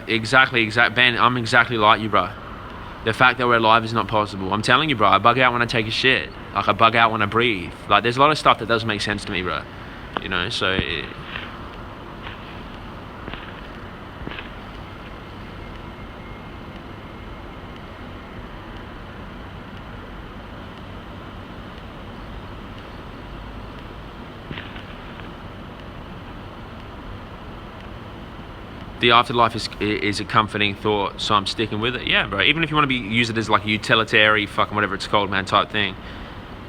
exactly, Ben, I'm exactly like you, bro. The fact that we're alive is not possible. I'm telling you, bro, I bug out when I take a shit. Like, I bug out when I breathe. Like, there's a lot of stuff that doesn't make sense to me, bro. So... the afterlife is a comforting thought, so I'm sticking with it. Yeah, bro. Even if you want to use it as like a utilitarian, fucking whatever it's called, man, type thing.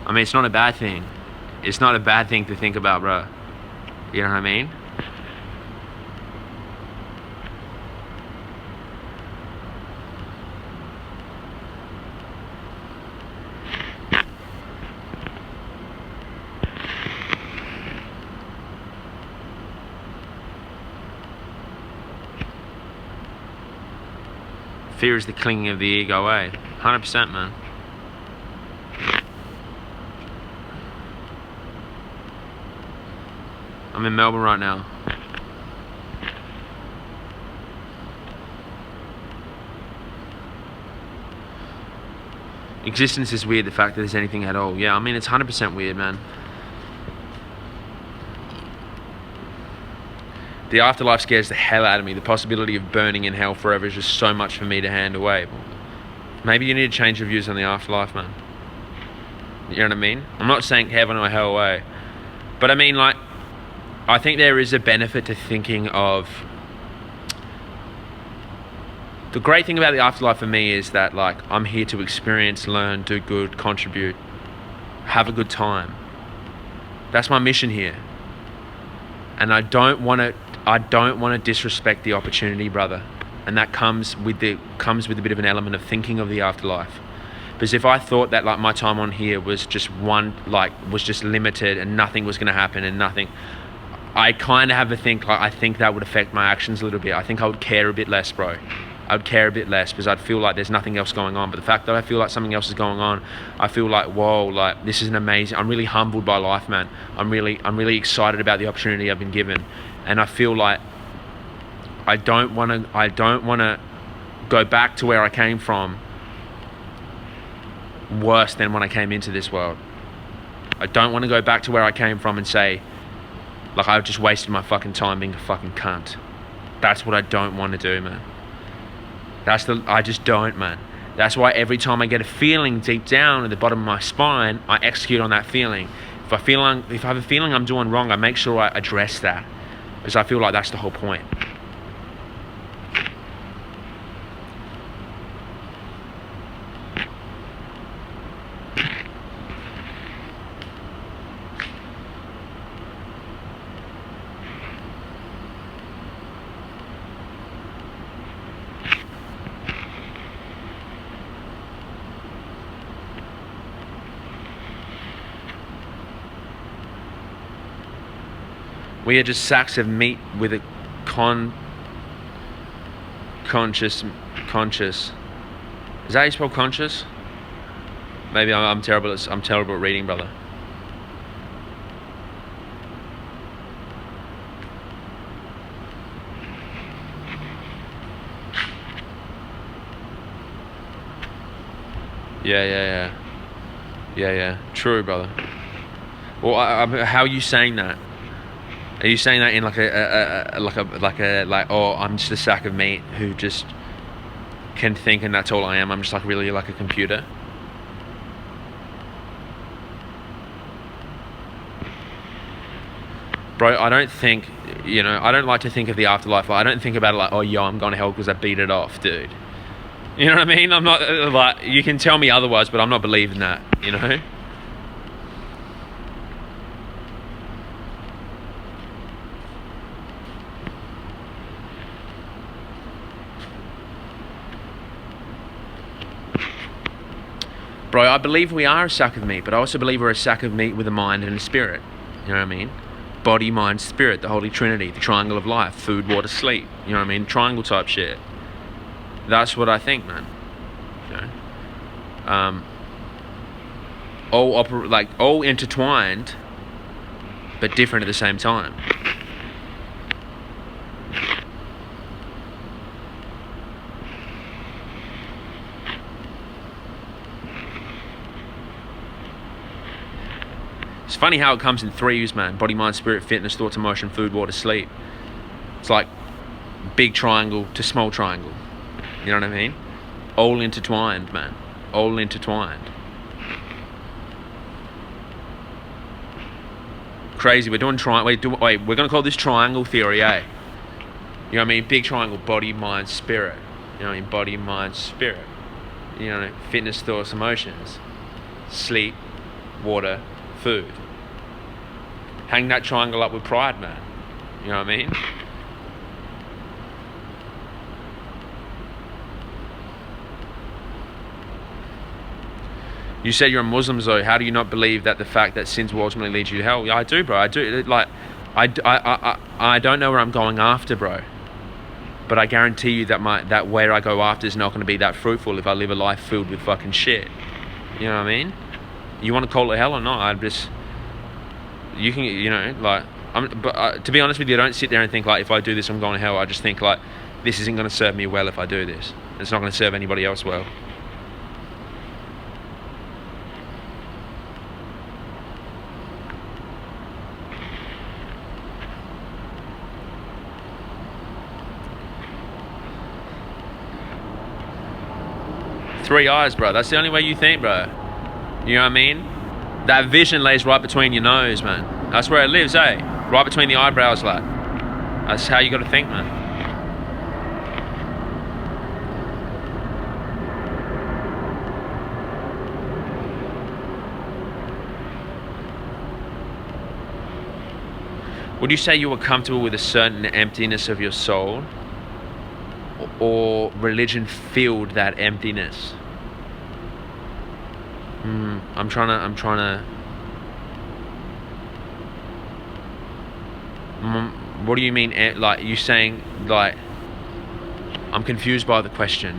I mean, it's not a bad thing. It's not a bad thing to think about, bro. You know what I mean? Fear is the clinging of the ego, eh? 100%, man. I'm in Melbourne right now. Existence is weird, the fact that there's anything at all. Yeah, I mean, it's 100% weird, man. The afterlife scares the hell out of me. The possibility of burning in hell forever is just so much for me to hand away. Maybe you need to change your views on the afterlife, man. You know what I mean? I'm not saying heaven or hell away. But I mean, like, I think there is a benefit to thinking of... The great thing about the afterlife for me is that, like, I'm here to experience, learn, do good, contribute, have a good time. That's my mission here. And I don't want to disrespect the opportunity, brother. And that comes with a bit of an element of thinking of the afterlife. Because if I thought that, like, my time on here was just was just limited and nothing was going to happen and nothing, I kind of have a think, like, I think that would affect my actions a little bit. I think I would care a bit less, bro. I would care a bit less because I'd feel like there's nothing else going on. But the fact that I feel like something else is going on, I feel like, whoa, like, this is an amazing... I'm really humbled by life, man. I'm really excited about the opportunity I've been given. And I feel like I don't want to go back to where I came from worse than when I came into this world. I don't want to go back to where I came from and say, like, I've just wasted my fucking time being a fucking cunt. That's what I don't want to do, man. I just don't, man. That's why every time I get a feeling deep down at the bottom of my spine, I execute on that feeling. If I have a feeling I'm doing wrong, I make sure I address that. Because I feel like that's the whole point. We are just sacks of meat with a conscious. Is that how you spell conscious? Maybe I'm terrible at reading, brother. Yeah. True, brother. Well, how are you saying that? Are you saying that in like oh, I'm just a sack of meat who just can think and that's all I am? I'm just like really like a computer? Bro, I don't think, I don't like to think of the afterlife. Like, I don't think about it like, oh, yo, I'm going to hell because I beat it off, dude. You know what I mean? I'm not, like, you can tell me otherwise, but I'm not believing that, Bro, I believe we are a sack of meat, but I also believe we're a sack of meat with a mind and a spirit. You know what I mean? Body, mind, spirit, the Holy Trinity, the triangle of life, food, water, sleep. You know what I mean? Triangle type shit. That's what I think, man. All intertwined, but different at the same time. It's funny how it comes in threes, man. Body, mind, spirit, fitness, thoughts, emotion, food, water, sleep. It's like big triangle to small triangle. You know what I mean? All intertwined, man. All intertwined. Crazy. We're doing we're going to call this triangle theory, eh? You know what I mean? Big triangle, body, mind, spirit. You know what I mean? Body, mind, spirit. Fitness, thoughts, emotions. Sleep, water, food. Hang that triangle up with pride, man. You know what I mean? You said you're a Muslim, though. How do you not believe that the fact that sins will ultimately lead you to hell? Yeah, I do, bro. I do. Like, I don't know where I'm going after, bro. But I guarantee you that where I go after is not going to be that fruitful if I live a life filled with fucking shit. You know what I mean? You want to call it hell or not? You can, but to be honest with you, I don't sit there and think like, if I do this, I'm going to hell. I just think like, this isn't going to serve me well if I do this. It's not going to serve anybody else well. Three eyes, bro. That's the only way you think, bro. You know what I mean? That vision lays right between your nose, man. That's where it lives, eh? Right between the eyebrows, like. That's how you got to think, man. Would you say you were comfortable with a certain emptiness of your soul, or religion filled that emptiness? I'm trying to. What do you mean? Like, you saying, like, I'm confused by the question.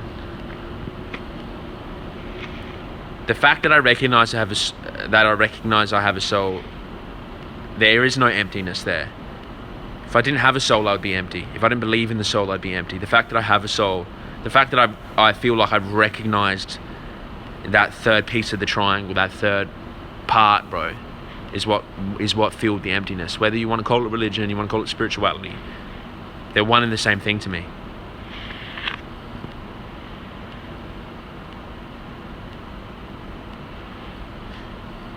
The fact that I recognize I have a soul, there is no emptiness there. If I didn't have a soul, I would be empty. If I didn't believe in the soul, I'd be empty. The fact that I have a soul, the fact that I feel like I've recognized that third piece of the triangle, that third part, bro, is what filled the emptiness. Whether you want to call it religion, you want to call it spirituality, they're one and the same thing to me.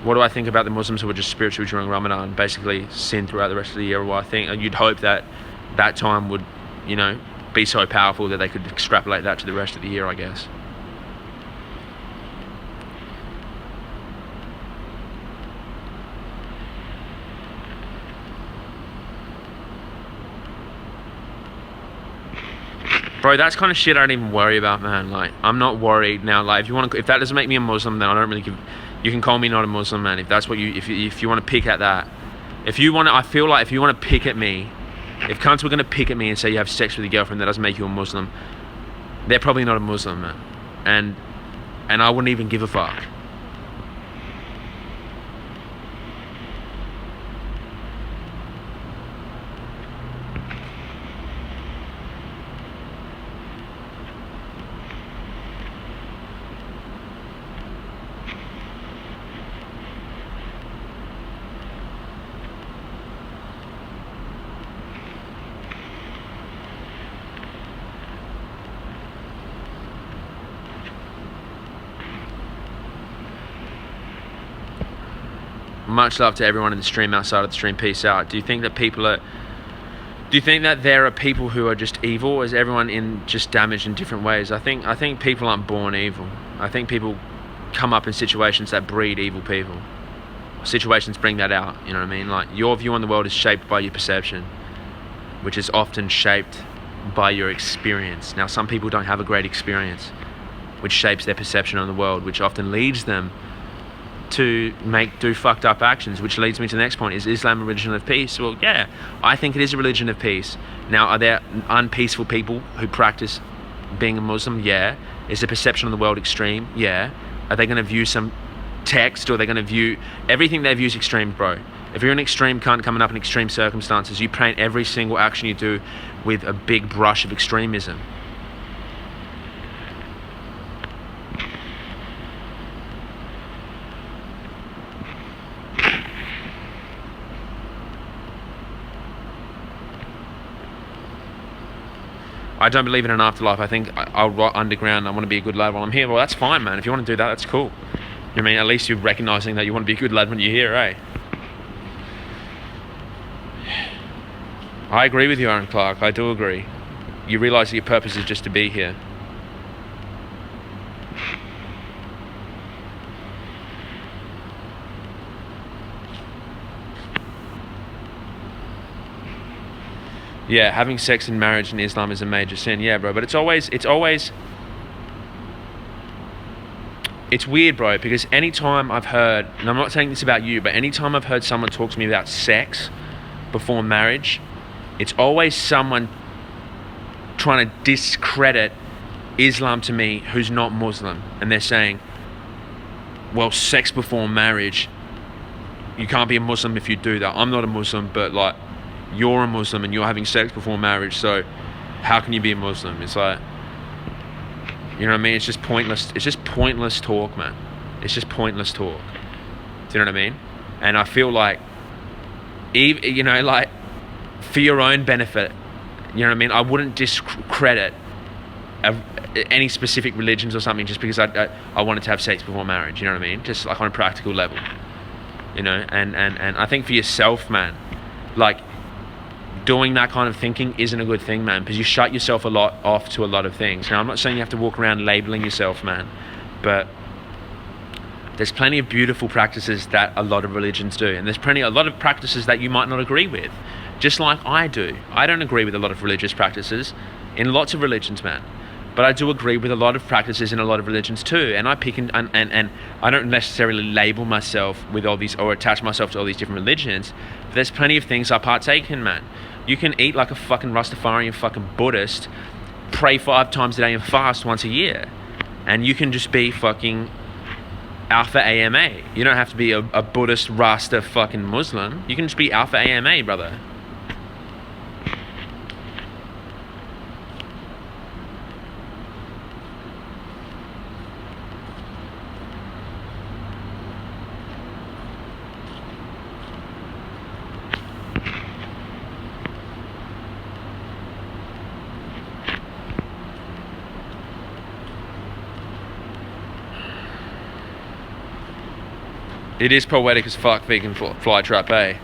What do I think about the Muslims who are just spiritual during Ramadan, basically sin throughout the rest of the year? Well, I think you'd hope that time would, be so powerful that they could extrapolate that to the rest of the year, I guess. Bro, that's kind of shit I don't even worry about, man. Like, I'm not worried now. Like, if that doesn't make me a Muslim, then I don't really give. You can call me not a Muslim, man. If that's what if you want to pick at that, If you want to, I feel like if you want to pick at me, if cunts were going to pick at me and say you have sex with your girlfriend, that doesn't make you a Muslim, they're probably not a Muslim, man. And I wouldn't even give a fuck. Much love to everyone in the stream, outside of the stream. Peace out. Do you think that there are people who are just evil, or is everyone in just damaged in different ways? I think people aren't born evil. I think people come up in situations that breed evil people. Situations bring that out, you know what I mean? Like, your view on the world is shaped by your perception, which is often shaped by your experience. Now, some people don't have a great experience, which shapes their perception on the world, which often leads them to do fucked up actions, which leads me to the next point. Is Islam a religion of peace? Well, yeah, I think it is a religion of peace. Now, are there unpeaceful people who practice being a Muslim? Yeah. Is the perception of the world extreme? Yeah. Are they going to view some text, or are they going to view everything they view as extreme, bro? If you're an extreme cunt coming up in extreme circumstances, you paint every single action you do with a big brush of extremism. I don't believe in an afterlife. I think I'll rot underground. I want to be a good lad while I'm here. Well, that's fine, man. If you want to do that, that's cool. I mean, at least you're recognizing that you want to be a good lad when you're here, eh? I agree with you, Aaron Clark. I do agree. You realize that your purpose is just to be here. Yeah, having sex in marriage in Islam is a major sin. Yeah, bro, but it's weird, bro, because anytime I've heard, and I'm not saying this about you, but anytime I've heard someone talk to me about sex before marriage, it's always someone trying to discredit Islam to me who's not Muslim. And they're saying, well, sex before marriage, you can't be a Muslim if you do that. I'm not a Muslim, but like, you're a Muslim and you're having sex before marriage, so how can you be a Muslim? It's like, you know what I mean? It's just pointless. It's just pointless talk, man. It's just pointless talk. Do you know what I mean? And I feel like, you know, like, for your own benefit, you know what I mean? I wouldn't discredit any specific religions or something just because I wanted to have sex before marriage. You know what I mean? Just like on a practical level, you know. And I think for yourself, man, like, doing that kind of thinking isn't a good thing, man, because you shut yourself off to a lot of things. Now, I'm not saying you have to walk around labeling yourself, man, but there's plenty of beautiful practices that a lot of religions do, and there's a lot of practices that you might not agree with, just like I do. I don't agree with a lot of religious practices in lots of religions, man, but I do agree with a lot of practices in a lot of religions too, and I pick and I don't necessarily label myself with all these, or attach myself to all these different religions, but there's plenty of things I partake in, man. You can eat like a fucking Rastafarian fucking Buddhist, pray 5 times a day and fast once a year, and you can just be fucking Alpha AMA. You don't have to be a Buddhist Rasta fucking Muslim. You can just be Alpha AMA, brother. It is poetic as fuck, vegan fly trap, eh?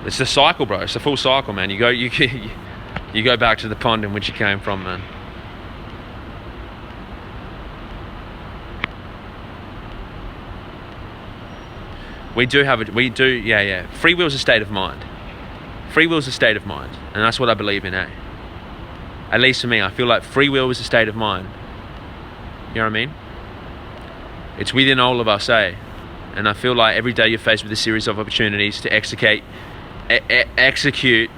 It's the cycle, bro. It's a full cycle, man. You go back to the pond in which you came from, man. Yeah. Free will is a state of mind. Free will is a state of mind, and that's what I believe in, eh? At least for me, I feel like free will is a state of mind. You know what I mean? It's within all of us, eh? And I feel like every day you're faced with a series of opportunities to execute execute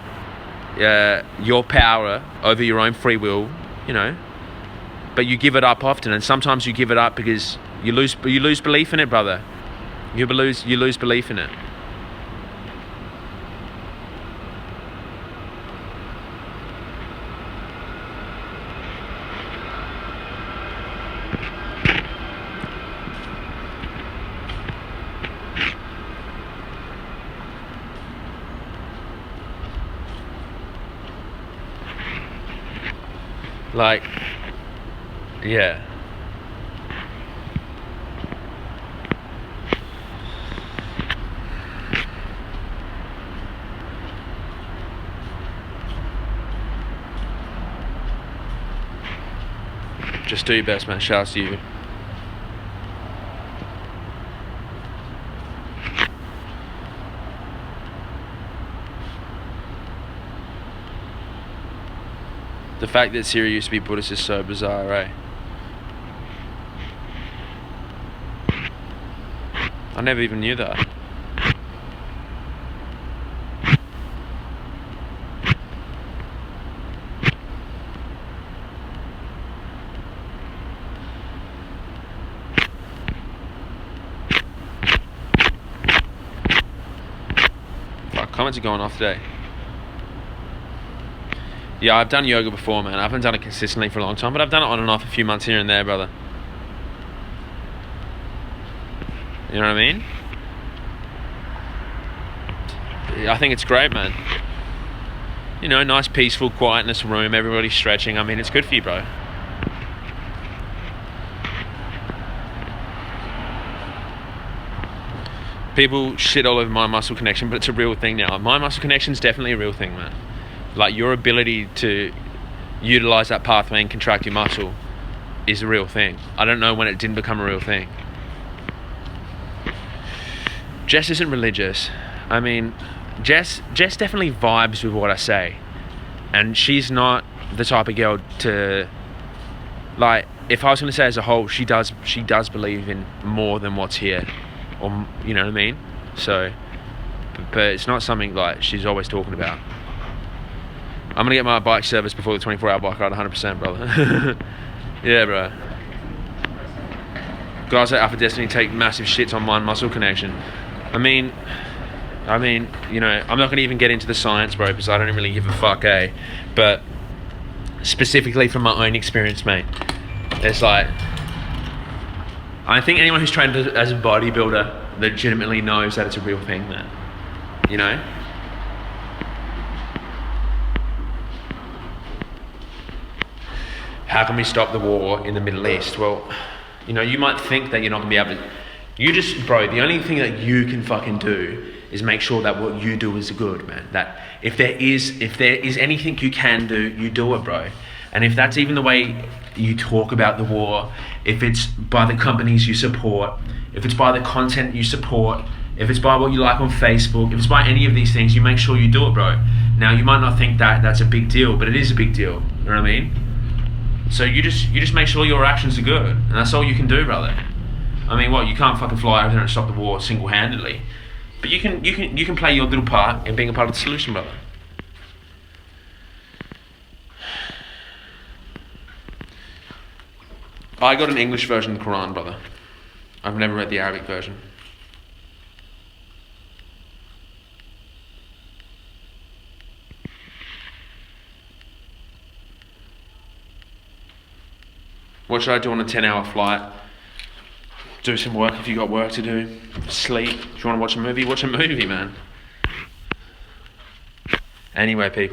your power over your own free will, you know, but you give it up often, and sometimes you give it up because you lose belief in it, brother. You lose belief in it. Like, yeah. Just do your best, man. Shouts to you. The fact that Siri used to be Buddhist is so bizarre, right? I never even knew that. Fuck, comments are going off today. Yeah, I've done yoga before, man. I haven't done it consistently for a long time, but I've done it on and off a few months here and there, brother. You know what I mean? I think it's great, man. You know, nice peaceful quietness room, everybody stretching. I mean, it's good for you, bro. People shit all over my muscle connection, but it's a real thing now. My muscle connection is definitely a real thing, man. Like, your ability to utilize that pathway and contract your muscle is a real thing. I don't know when it didn't become a real thing. Jess isn't religious. I mean, Jess definitely vibes with what I say, and she's not the type of girl to, like, if I was going to say as a whole, she does believe in more than what's here, or, you know what I mean? So, but it's not something like she's always talking about. I'm gonna get my bike serviced before the 24-hour bike ride, 100%, brother. Yeah, bro. Guys at Alpha Destiny take massive shits on mind muscle connection. I mean, you know, I'm not gonna even get into the science, bro, because I don't really give a fuck, eh? But specifically from my own experience, mate, it's like, I think anyone who's trained as a bodybuilder legitimately knows that it's a real thing, man. You know? How can we stop the war in the Middle East? Well, you know, you might think that you're not gonna be able to. Bro, the only thing that you can fucking do is make sure that what you do is good, man. That if there is anything you can do, you do it, bro. And if that's even the way you talk about the war, if it's by the companies you support, if it's by the content you support, if it's by what you like on Facebook, if it's by any of these things, you make sure you do it, bro. Now, you might not think that that's a big deal, but it is a big deal. You know what I mean? So you just make sure your actions are good, and that's all you can do, brother. I mean, what, you can't fucking fly over there and stop the war single-handedly, but you can play your little part in being a part of the solution, brother. I got an English version of the Quran, brother. I've never read the Arabic version. What should I do on a 10-hour flight? Do some work if you got work to do. Sleep. If you want to watch a movie, man. Anyway, people.